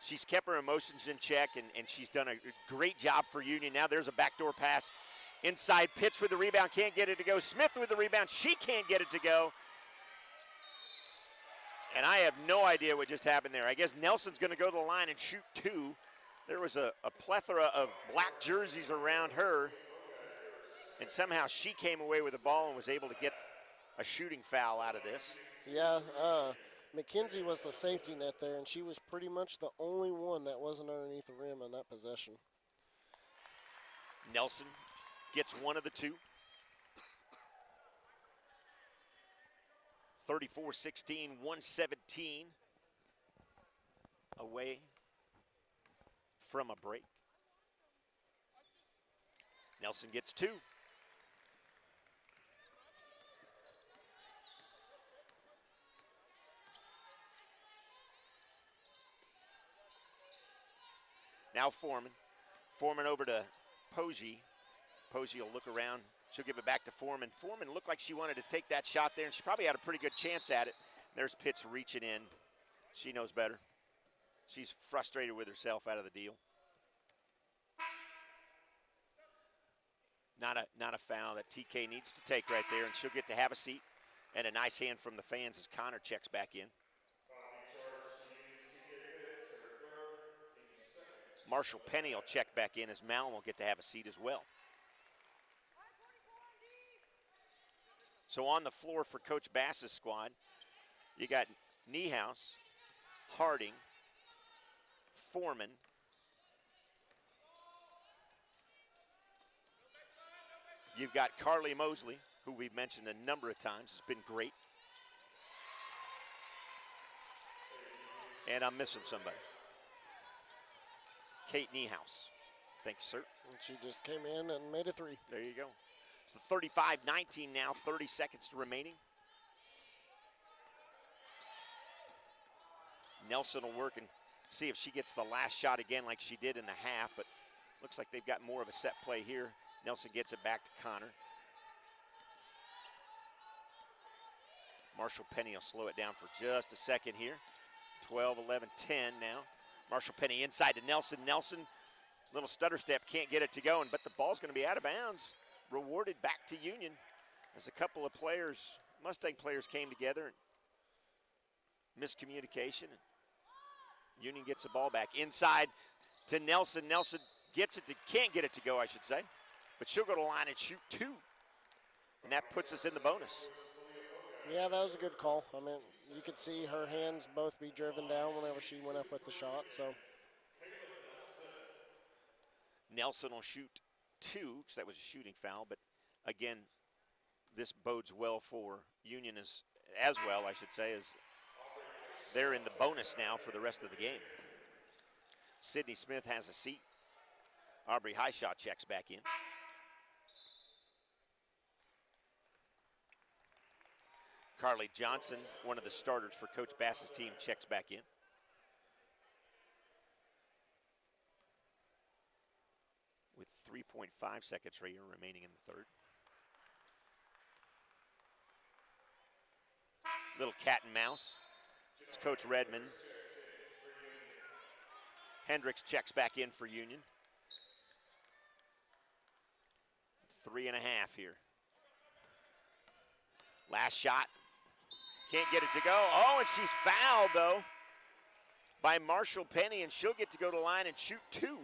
Speaker 1: She's kept her emotions in check, and she's done a great job for Union. Now there's a backdoor pass. Inside, Pitts with the rebound, can't get it to go. Smith with the rebound, she can't get it to go. And I have no idea what just happened there. I guess Nelson's going to go to the line and shoot 2. There was a plethora of black jerseys around her, and somehow she came away with the ball and was able to get a shooting foul out of this.
Speaker 2: Yeah, McKenzie was the safety net there, and she was pretty much the only one that wasn't underneath the rim on that possession.
Speaker 1: Nelson gets one of the 2. 34-16, 117 away from a break. Nelson gets 2. Now Foreman. Foreman over to Posey. Posey will look around. She'll give it back to Foreman. Foreman looked like she wanted to take that shot there, and she probably had a pretty good chance at it. There's Pitts reaching in. She knows better. She's frustrated with herself out of the deal. Not a foul that TK needs to take right there, and she'll get to have a seat. And a nice hand from the fans as Connor checks back in. Marshall Penny will check back in as Malin will get to have a seat as well. So on the floor for Coach Bass's squad, you got Niehaus, Harding, Foreman, you've got Carly Mosley, who we've mentioned a number of times, has been great. And I'm missing somebody. Kate Niehaus. Thank you, sir.
Speaker 2: And she just came in and made a 3.
Speaker 1: There you go. So 35-19 now, 30 seconds remaining. Nelson will work and see if she gets the last shot again like she did in the half, but looks like they've got more of a set play here. Nelson gets it back to Connor. Marshall Penny will slow it down for just a second here. 12, 11, 10 now. Marshall Penny inside to Nelson. Nelson, little stutter step, can't get it to go, but the ball's going to be out of bounds. Rewarded back to Union as a couple of players, Mustang players, came together and miscommunication. Union gets the ball back inside to Nelson. Nelson gets it, can't get it to go, I should say, but she'll go to the line and shoot 2, and that puts us in the bonus.
Speaker 2: Yeah, that was a good call. I mean, you could see her hands both be driven down whenever she went up with the shot. So
Speaker 1: Nelson will shoot 2, because that was a shooting foul, but again, this bodes well for Union as well, I should say, as they're in the bonus now for the rest of the game. Sydney Smith has a seat. Aubrey Highshaw checks back in. Carly Johnson, one of the starters for Coach Bass's team, checks back in. With 3.5 seconds remaining in the third. Little cat and mouse. It's Coach Redmond. Hendricks checks back in for Union. 3.5 here. Last shot. Can't get it to go. Oh, and she's fouled, though, by Marshall Penny, and she'll get to go to the line and shoot 2.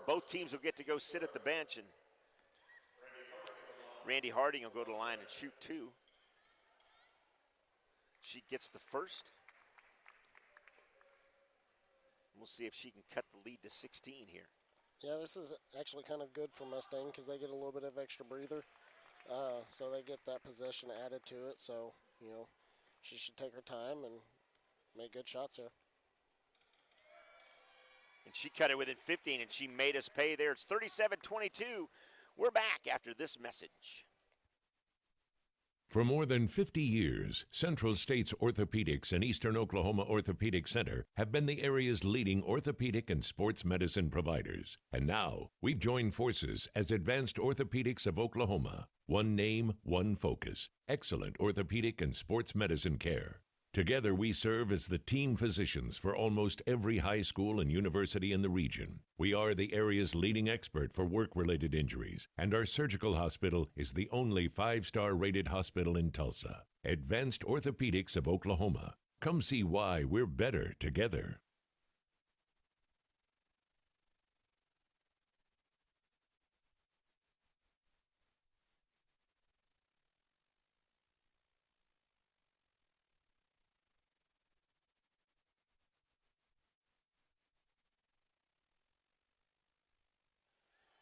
Speaker 1: Both teams will get to go sit at the bench, and Randy Harding will go to the line and shoot 2. She gets the first. We'll see if she can cut the lead to 16 here.
Speaker 2: Yeah, this is actually kind of good for Mustang because they get a little bit of extra breather. So they get that possession added to it. So, you know, she should take her time and make good shots there.
Speaker 1: And she cut it within 15, and she made us pay there. It's 37-22. We're back after this message.
Speaker 4: For more than 50 years, Central States Orthopedics and Eastern Oklahoma Orthopedic Center have been the area's leading orthopedic and sports medicine providers. And now, we've joined forces as Advanced Orthopedics of Oklahoma. One name, one focus. Excellent orthopedic and sports medicine care. Together, we serve as the team physicians for almost every high school and university in the region. We are the area's leading expert for work-related injuries, and our surgical hospital is the only 5-star rated hospital in Tulsa. Advanced Orthopedics of Oklahoma. Come see why we're better together.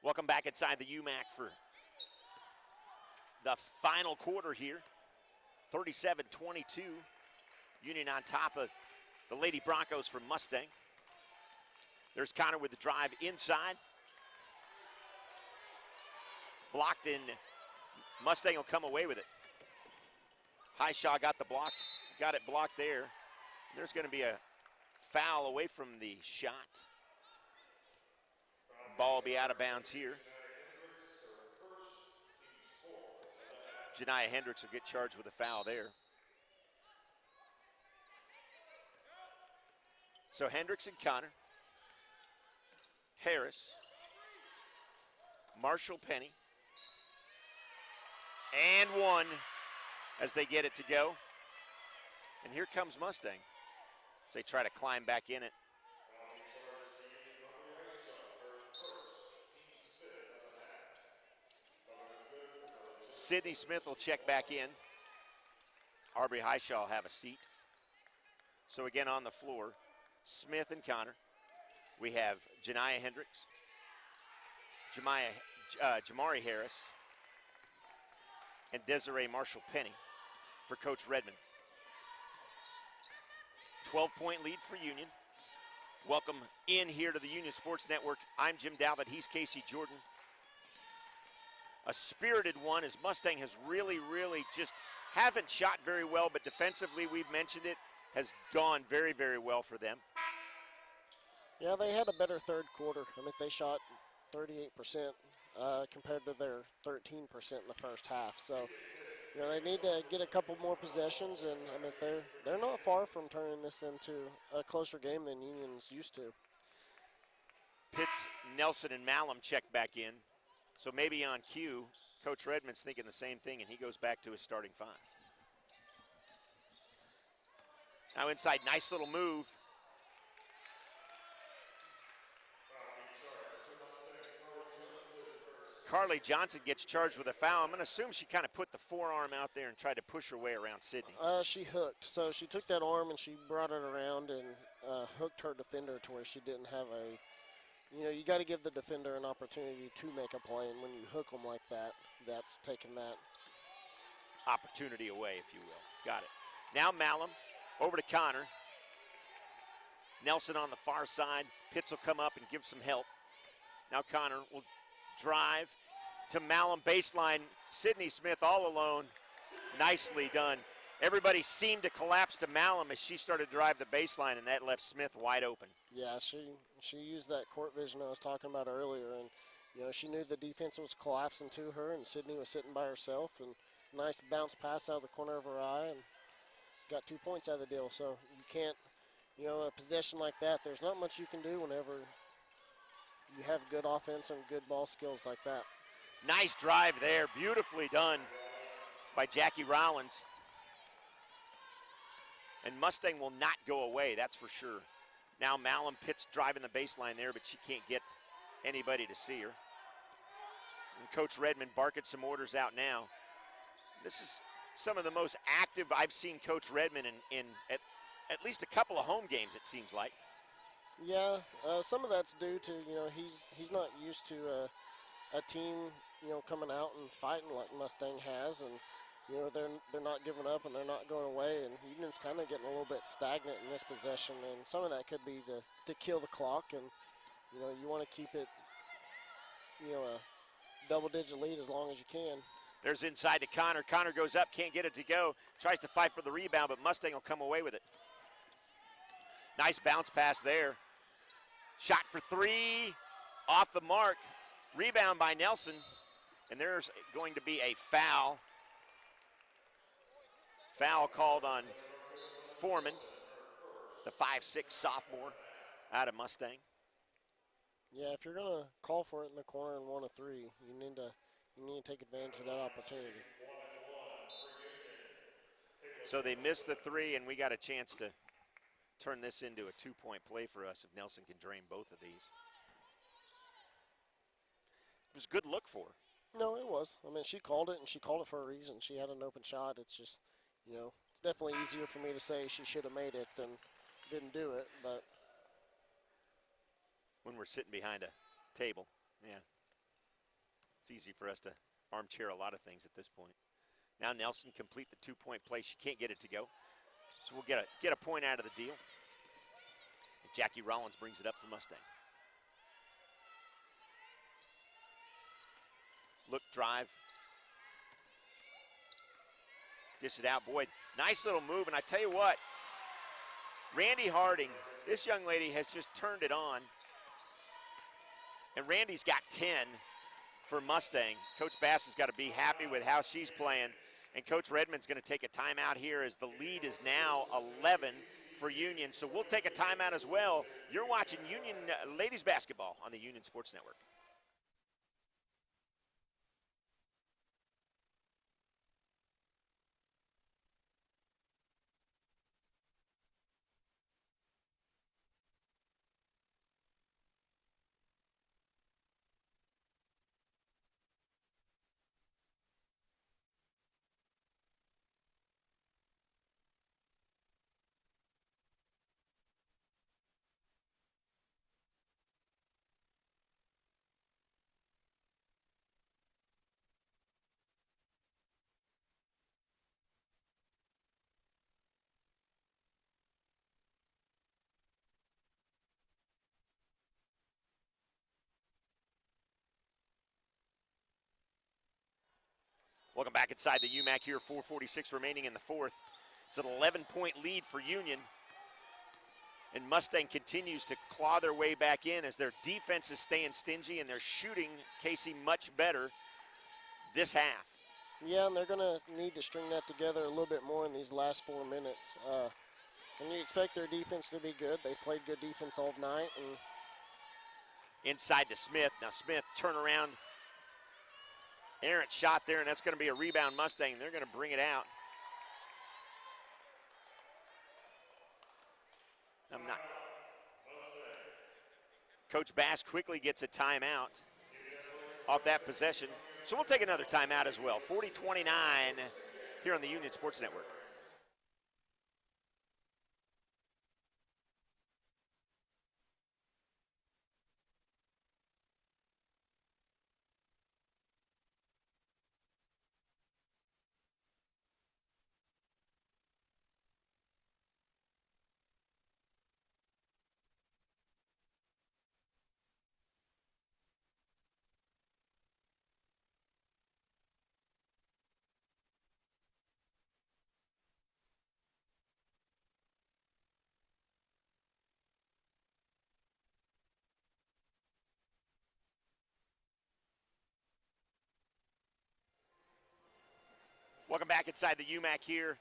Speaker 1: Welcome back inside the UMAC for the final quarter here. 37-22. Union on top of the Lady Broncos from Mustang. There's Connor with the drive inside. Blocked in. Mustang will come away with it. Highshaw got the block. Got it blocked there. There's going to be a foul away from the shot. Ball will be out of bounds here. Janiah Hendricks will get charged with a foul there. So Hendricks and Connor. Harris. Marshall Penny. And one as they get it to go. And here comes Mustang as they try to climb back in it. Sydney Smith will check back in. Aubrey Highshaw will have a seat. So again on the floor, Smith and Connor. We have Janiah Hendricks, Jamari Harris, and Desiree Marshall Penny for Coach Redmond. 12-point lead for Union. Welcome in here to the Union Sports Network. I'm Jim Dalvett. He's Casey Jordan. A spirited one as Mustang has really just haven't shot very well, but defensively, we've mentioned it, has gone very, very well for them.
Speaker 2: Yeah, they had a better third quarter. I mean, they shot 38% compared to their 13% in the first half. So, you know, they need to get a couple more possessions, and I mean, they're not far from turning this into a closer game than Union's used to.
Speaker 1: Pitts, Nelson, and Malum check back in. So maybe on cue, Coach Redmond's thinking the same thing, and he goes back to his starting 5. Now inside, nice little move. Carly Johnson gets charged with a foul. I'm going to assume she kind of put the forearm out there and tried to push her way around Sydney.
Speaker 2: She hooked. So she took that arm and she brought it around and hooked her defender to where she didn't have you know, you got to give the defender an opportunity to make a play, and when you hook them like that, that's taking that
Speaker 1: opportunity away, if you will. Got it. Now Malum over to Connor. Nelson on the far side. Pitts will come up and give some help. Now Connor will drive to Malum baseline. Sydney Smith all alone. Nicely done. Everybody seemed to collapse to Malum as she started to drive the baseline, and that left Smith wide open.
Speaker 2: Yeah, she used that court vision I was talking about earlier, and you know, she knew the defense was collapsing to her, and Sydney was sitting by herself, and nice bounce pass out of the corner of her eye, and got 2 points out of the deal. So you can't, you know, a possession like that, there's not much you can do whenever you have good offense and good ball skills like that.
Speaker 1: Nice drive there, beautifully done by Jackie Rollins. And Mustang will not go away, that's for sure. Now Malum Pitts driving the baseline there, but she can't get anybody to see her. And Coach Redmond barking some orders out now. This is some of the most active I've seen Coach Redmond in at least a couple of home games, it seems like.
Speaker 2: Yeah, some of that's due to, you know, he's not used to a team, you know, coming out and fighting like Mustang has, and you know, they're not giving up and they're not going away, and Union's kind of getting a little bit stagnant in this possession, and some of that could be to kill the clock, and you know, you want to keep it, you know, a double-digit lead as long as you can.
Speaker 1: There's inside to Connor. Connor goes up, can't get it to go, tries to fight for the rebound, but Mustang will come away with it. Nice bounce pass there. Shot for three, off the mark. Rebound by Nelson, and there's going to be a foul. Foul called on Foreman, the 5'6" sophomore out of Mustang.
Speaker 2: Yeah, if you're gonna call for it in the corner and want a three, you need to take advantage of that opportunity.
Speaker 1: So they missed the three, and we got a chance to turn this into a 2-point play for us if Nelson can drain both of these. It was a good look for her.
Speaker 2: No, it was. I mean, she called it, and she called it for a reason. She had an open shot. It's just, you know, it's definitely easier for me to say she should have made it than didn't do it, but.
Speaker 1: When we're sitting behind a table, yeah. It's easy for us to armchair a lot of things at this point. Now Nelson complete the 2-point play. She can't get it to go. So we'll get a point out of the deal. Jackie Rollins brings it up for Mustang. Look, drive. Dish it out, Boyd. Nice little move, and I tell you what, Randy Harding, this young lady has just turned it on. And Randy's got 10 for Mustang. Coach Bass has got to be happy with how she's playing. And Coach Redmond's going to take a timeout here as the lead is now 11 for Union. So we'll take a timeout as well. You're watching Union ladies basketball on the Union Sports Network. Welcome back inside the UMAC here, 4:46 remaining in the fourth. It's an 11-point lead for Union. And Mustang continues to claw their way back in as their defense is staying stingy and they're shooting, Casey, much better this half.
Speaker 2: Yeah, and they're going to need to string that together a little bit more in these last 4 minutes. And you expect their defense to be good. They played good defense all night. And
Speaker 1: inside to Smith. Now Smith, turn around. Errant shot there, and that's going to be a rebound Mustang. They're going to bring it out. I'm not. Coach Bass quickly gets a timeout off that possession. So we'll take another timeout as well. 40-29 here on the Union Sports Network. Welcome back inside the UMAC here.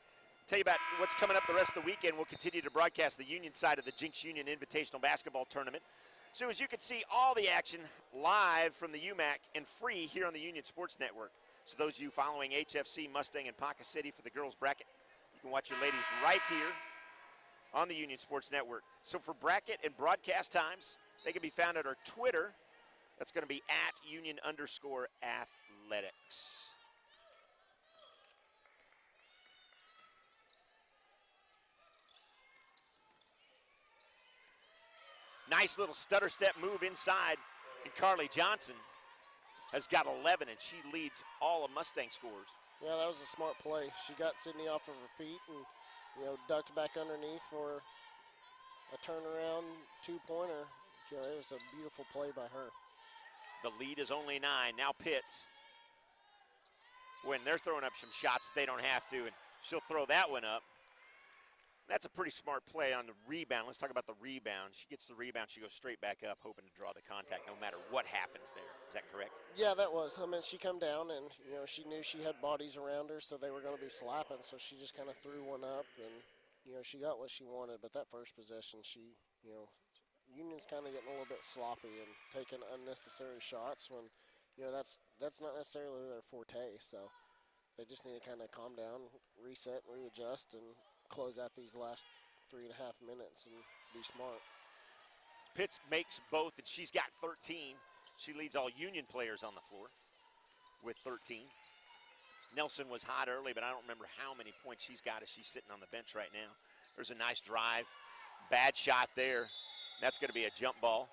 Speaker 1: Tell you about what's coming up the rest of the weekend. We'll continue to broadcast the Union side of the Jinx Union Invitational Basketball Tournament. So as you can see, all the action live from the UMAC and free here on the Union Sports Network. So those of you following HFC, Mustang, and Ponca City for the girls bracket, you can watch your ladies right here on the Union Sports Network. So for bracket and broadcast times, they can be found at our Twitter. That's going to be at Union_athletics. Nice little stutter step move inside, and Carly Johnson has got 11, and she leads all of Mustang scores.
Speaker 2: Yeah, that was a smart play. She got Sydney off of her feet and, ducked back underneath for a turnaround two-pointer. It was a beautiful play by her.
Speaker 1: The lead is only 9. Now Pitts, when they're throwing up some shots, they don't have to, and she'll throw that one up. That's a pretty smart play on the rebound. Let's talk about the rebound. She gets the rebound. She goes straight back up, hoping to draw the contact no matter what happens there. Is that correct?
Speaker 2: Yeah, that was. She come down, and, she knew she had bodies around her, so they were going to be slapping. So she just kind of threw one up, and, she got what she wanted. But that first possession, Union's kind of getting a little bit sloppy and taking unnecessary shots when, that's not necessarily their forte. So they just need to kind of calm down, reset, readjust, and close out these last 3.5 minutes and be smart.
Speaker 1: Pitts makes both, and she's got 13. She leads all Union players on the floor with 13. Nelson was hot early, but I don't remember how many points she's got as she's sitting on the bench right now. There's a nice drive. Bad shot there. That's going to be a jump ball.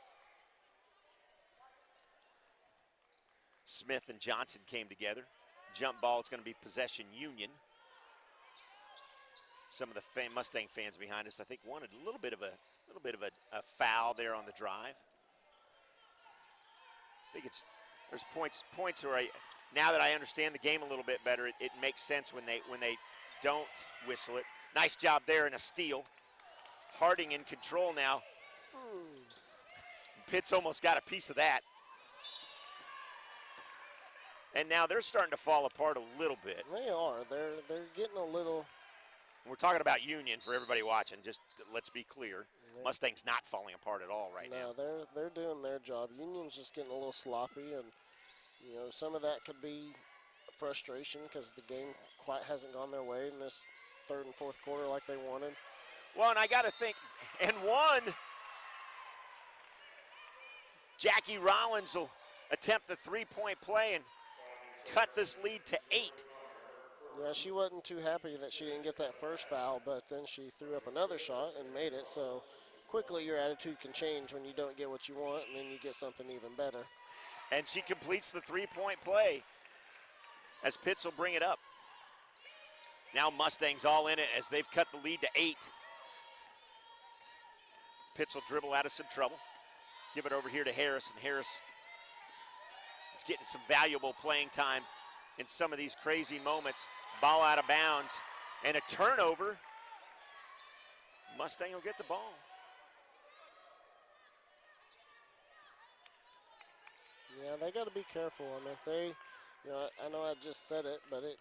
Speaker 1: Smith and Johnson came together. Jump ball, it's going to be possession Union. Some of the Mustang fans behind us, I think, wanted a little bit of a foul there on the drive. I think there's points where now that I understand the game a little bit better, it makes sense when they don't whistle it. Nice job there and a steal. Harding in control now. Pitts almost got a piece of that. And now they're starting to fall apart a little bit.
Speaker 2: They are. They're getting a little.
Speaker 1: We're talking about Union for everybody watching. Just let's be clear. Mustang's not falling apart at all right now.
Speaker 2: No, they're doing their job. Union's just getting a little sloppy, and some of that could be frustration because the game quite hasn't gone their way in this third and fourth quarter like they wanted.
Speaker 1: Well, and I got to think, and one, Jackie Rollins will attempt the three-point play and cut this lead to 8.
Speaker 2: Yeah, she wasn't too happy that she didn't get that first foul, but then she threw up another shot and made it. So quickly your attitude can change when you don't get what you want, and then you get something even better.
Speaker 1: And she completes the three-point play as Pitts will bring it up. Now Mustangs all in it as they've cut the lead to 8. Pitts will dribble out of some trouble. Give it over here to Harris, and Harris is getting some valuable playing time in some of these crazy moments. Ball out of bounds and a turnover. Mustang will get the ball.
Speaker 2: Yeah, they got to be careful. If they, I know I just said it, but it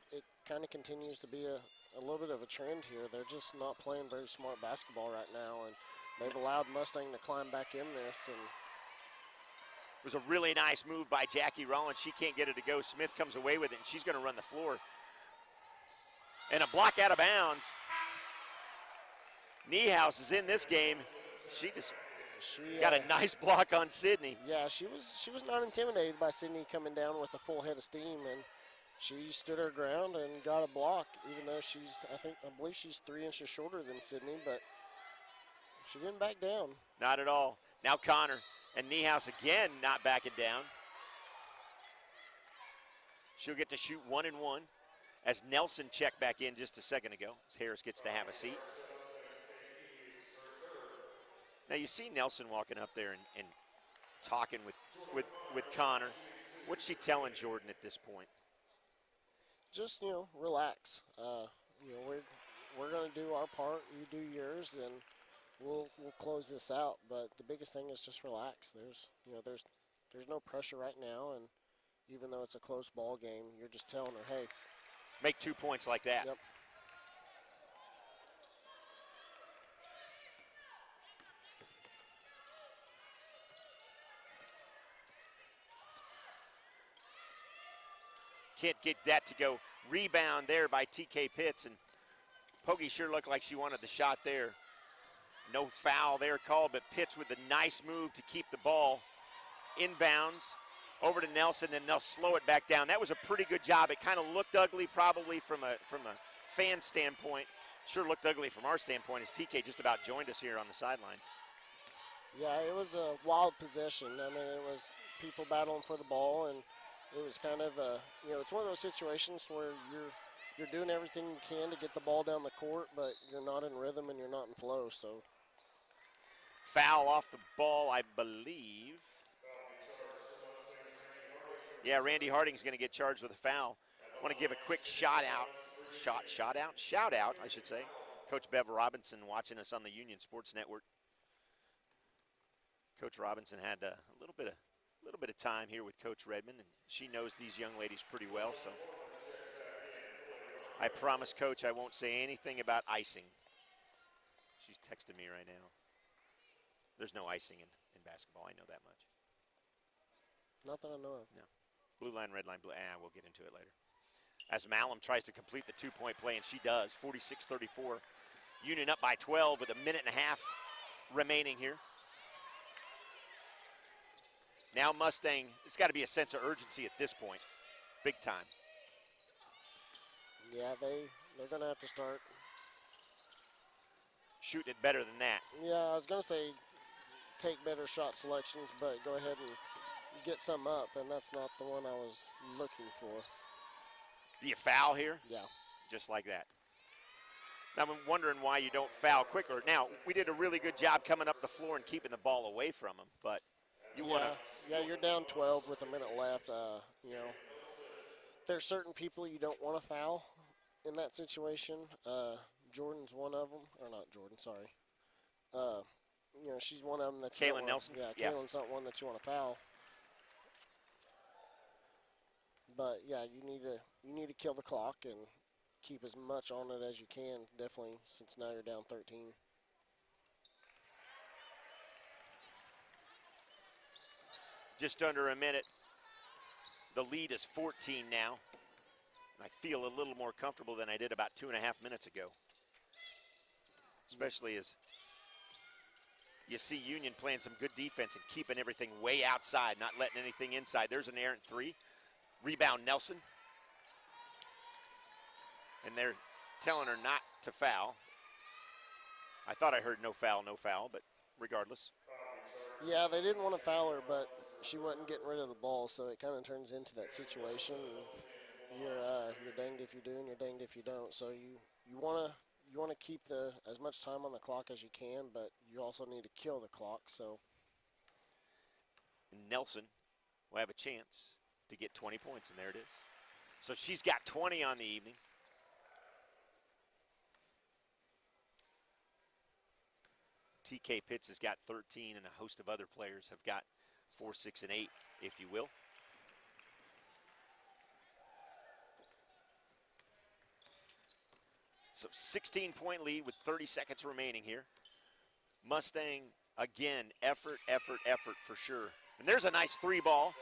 Speaker 2: kind of continues to be a little bit of a trend here. They're just not playing very smart basketball right now, and they've allowed Mustang to climb back in this. And
Speaker 1: it was a really nice move by Jackie Rollins. She can't get it to go. Smith comes away with it, and she's going to run the floor. And a block out of bounds. Niehaus is in this game. She got a nice block on Sydney.
Speaker 2: Yeah, she was not intimidated by Sydney coming down with a full head of steam, and she stood her ground and got a block, even though I believe she's 3 inches shorter than Sydney, but she didn't back down.
Speaker 1: Not at all. Now Connor and Niehaus again not backing down. She'll get to shoot 1 and 1 as Nelson checked back in just a second ago as Harris gets to have a seat. Now you see Nelson walking up there and talking with Connor. What's she telling Jordan at this point?
Speaker 2: Just, relax. We're going to do our part, you do yours, and we'll close this out. But the biggest thing is just relax. There's no pressure right now, and even though it's a close ball game, you're just telling her, hey,
Speaker 1: make 2 points like that.
Speaker 2: Yep.
Speaker 1: Can't get that to go. Rebound there by TK Pitts, and Pogge sure looked like she wanted the shot there. No foul there called, but Pitts with a nice move to keep the ball inbounds over to Nelson, and they'll slow it back down. That was a pretty good job. It kind of looked ugly probably from a fan standpoint. Sure looked ugly from our standpoint as TK just about joined us here on the sidelines.
Speaker 2: Yeah, it was a wild possession. I mean, it was people battling for the ball, and it was kind of it's one of those situations where you're doing everything you can to get the ball down the court, but you're not in rhythm and you're not in flow. So
Speaker 1: Foul off the ball, I believe. Yeah, Randy Harding's going to get charged with a foul. I want to give a quick shout out, I should say. Coach Bev Robinson watching us on the Union Sports Network. Coach Robinson had a little bit of time here with Coach Redmond, and she knows these young ladies pretty well. So I promise, Coach, I won't say anything about icing. She's texting me right now. There's no icing in basketball. I know that much.
Speaker 2: not that I know of.
Speaker 1: No. Blue line, red line, blue. We'll get into it later. As Malum tries to complete the two-point play, and she does, 46-34. Union up by 12 with a minute and a half remaining here. Now Mustang, it's got to be a sense of urgency at this point, big time.
Speaker 2: Yeah, they're going to have to start.
Speaker 1: Shooting it better than that.
Speaker 2: Yeah, I was going to say take better shot selections, but go ahead and get some up, and that's not the one I was looking for.
Speaker 1: Do you foul here?
Speaker 2: Yeah.
Speaker 1: Just like that. Now I'm wondering why you don't foul quicker. Now, we did a really good job coming up the floor and keeping the ball away from them, but you want to.
Speaker 2: Yeah, you're down 12 with a minute left. There's certain people you don't want to foul in that situation. Jordan's one of them, or not Jordan, sorry. She's one of them that you
Speaker 1: Kaylin Nelson?
Speaker 2: Yeah, Kaylin's not one that you want to foul. But yeah, you need to kill the clock and keep as much on it as you can, definitely, since now you're down 13.
Speaker 1: Just under a minute. The lead is 14 now. I feel a little more comfortable than I did about 2.5 minutes ago. Especially as you see Union playing some good defense and keeping everything way outside, not letting anything inside. There's an errant three. Rebound Nelson. And they're telling her not to foul. I thought I heard no foul, but regardless.
Speaker 2: Yeah, they didn't want to foul her, but she wasn't getting rid of the ball, so it kind of turns into that situation. You're danged if you do, and you're danged if you don't. So you want to keep as much time on the clock as you can, but you also need to kill the clock. So
Speaker 1: Nelson will have a chance to get 20 points, and there it is. So she's got 20 on the evening. TK Pitts has got 13, and a host of other players have got 4, 6, and 8, if you will. So 16-point lead with 30 seconds remaining here. Mustang, again, effort for sure. And there's a nice three ball.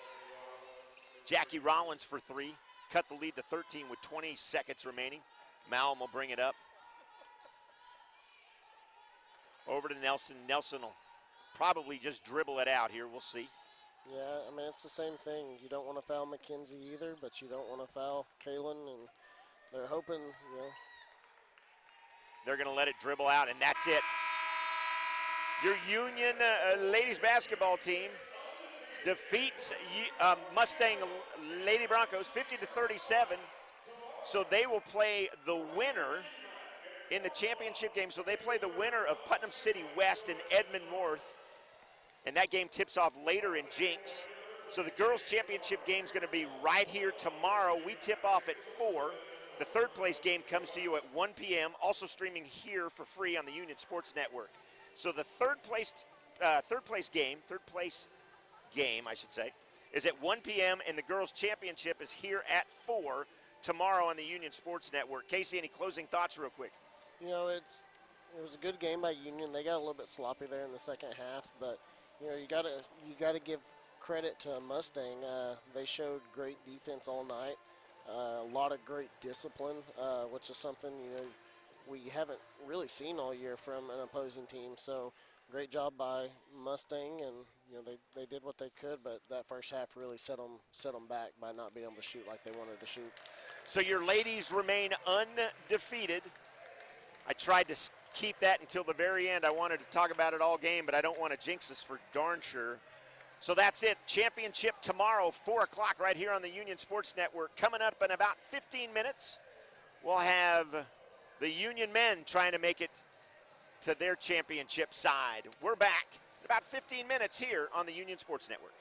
Speaker 1: Jackie Rollins for three. Cut the lead to 13 with 20 seconds remaining. Malum will bring it up. Over to Nelson. Nelson will probably just dribble it out here. We'll see.
Speaker 2: yeah, I mean, it's the same thing. You don't want to foul McKenzie either, but you don't want to foul Kaylin, and they're hoping,
Speaker 1: They're going to let it dribble out, and that's it. Your Union ladies basketball team defeats Mustang Lady Broncos 50-37. So they will play the winner in the championship game. So they play the winner of Putnam City West and Edmond North. And that game tips off later in Jinx. So the girls' championship game is going to be right here tomorrow. We tip off at 4. The third place game comes to you at 1 p.m., also streaming here for free on the Union Sports Network. So the third place game, is at 1 p.m., and the girls' championship is here at 4 tomorrow on the Union Sports Network. Casey, any closing thoughts real quick?
Speaker 2: You know, it was a good game by Union. They got a little bit sloppy there in the second half, but you know, you gotta give credit to Mustang. They showed great defense all night. A lot of great discipline, which is something, you know, we haven't really seen all year from an opposing team. So great job by Mustang, and you know, they did what they could, but that first half really set them back by not being able to shoot like they wanted to shoot.
Speaker 1: So your ladies remain undefeated. I tried to keep that until the very end. I wanted to talk about it all game, but I don't want to jinx us for darn sure. So that's it. Championship tomorrow, 4 o'clock right here on the Union Sports Network. Coming up in about 15 minutes, we'll have the Union men trying to make it to their championship side. We're back in about 15 minutes here on the Union Sports Network.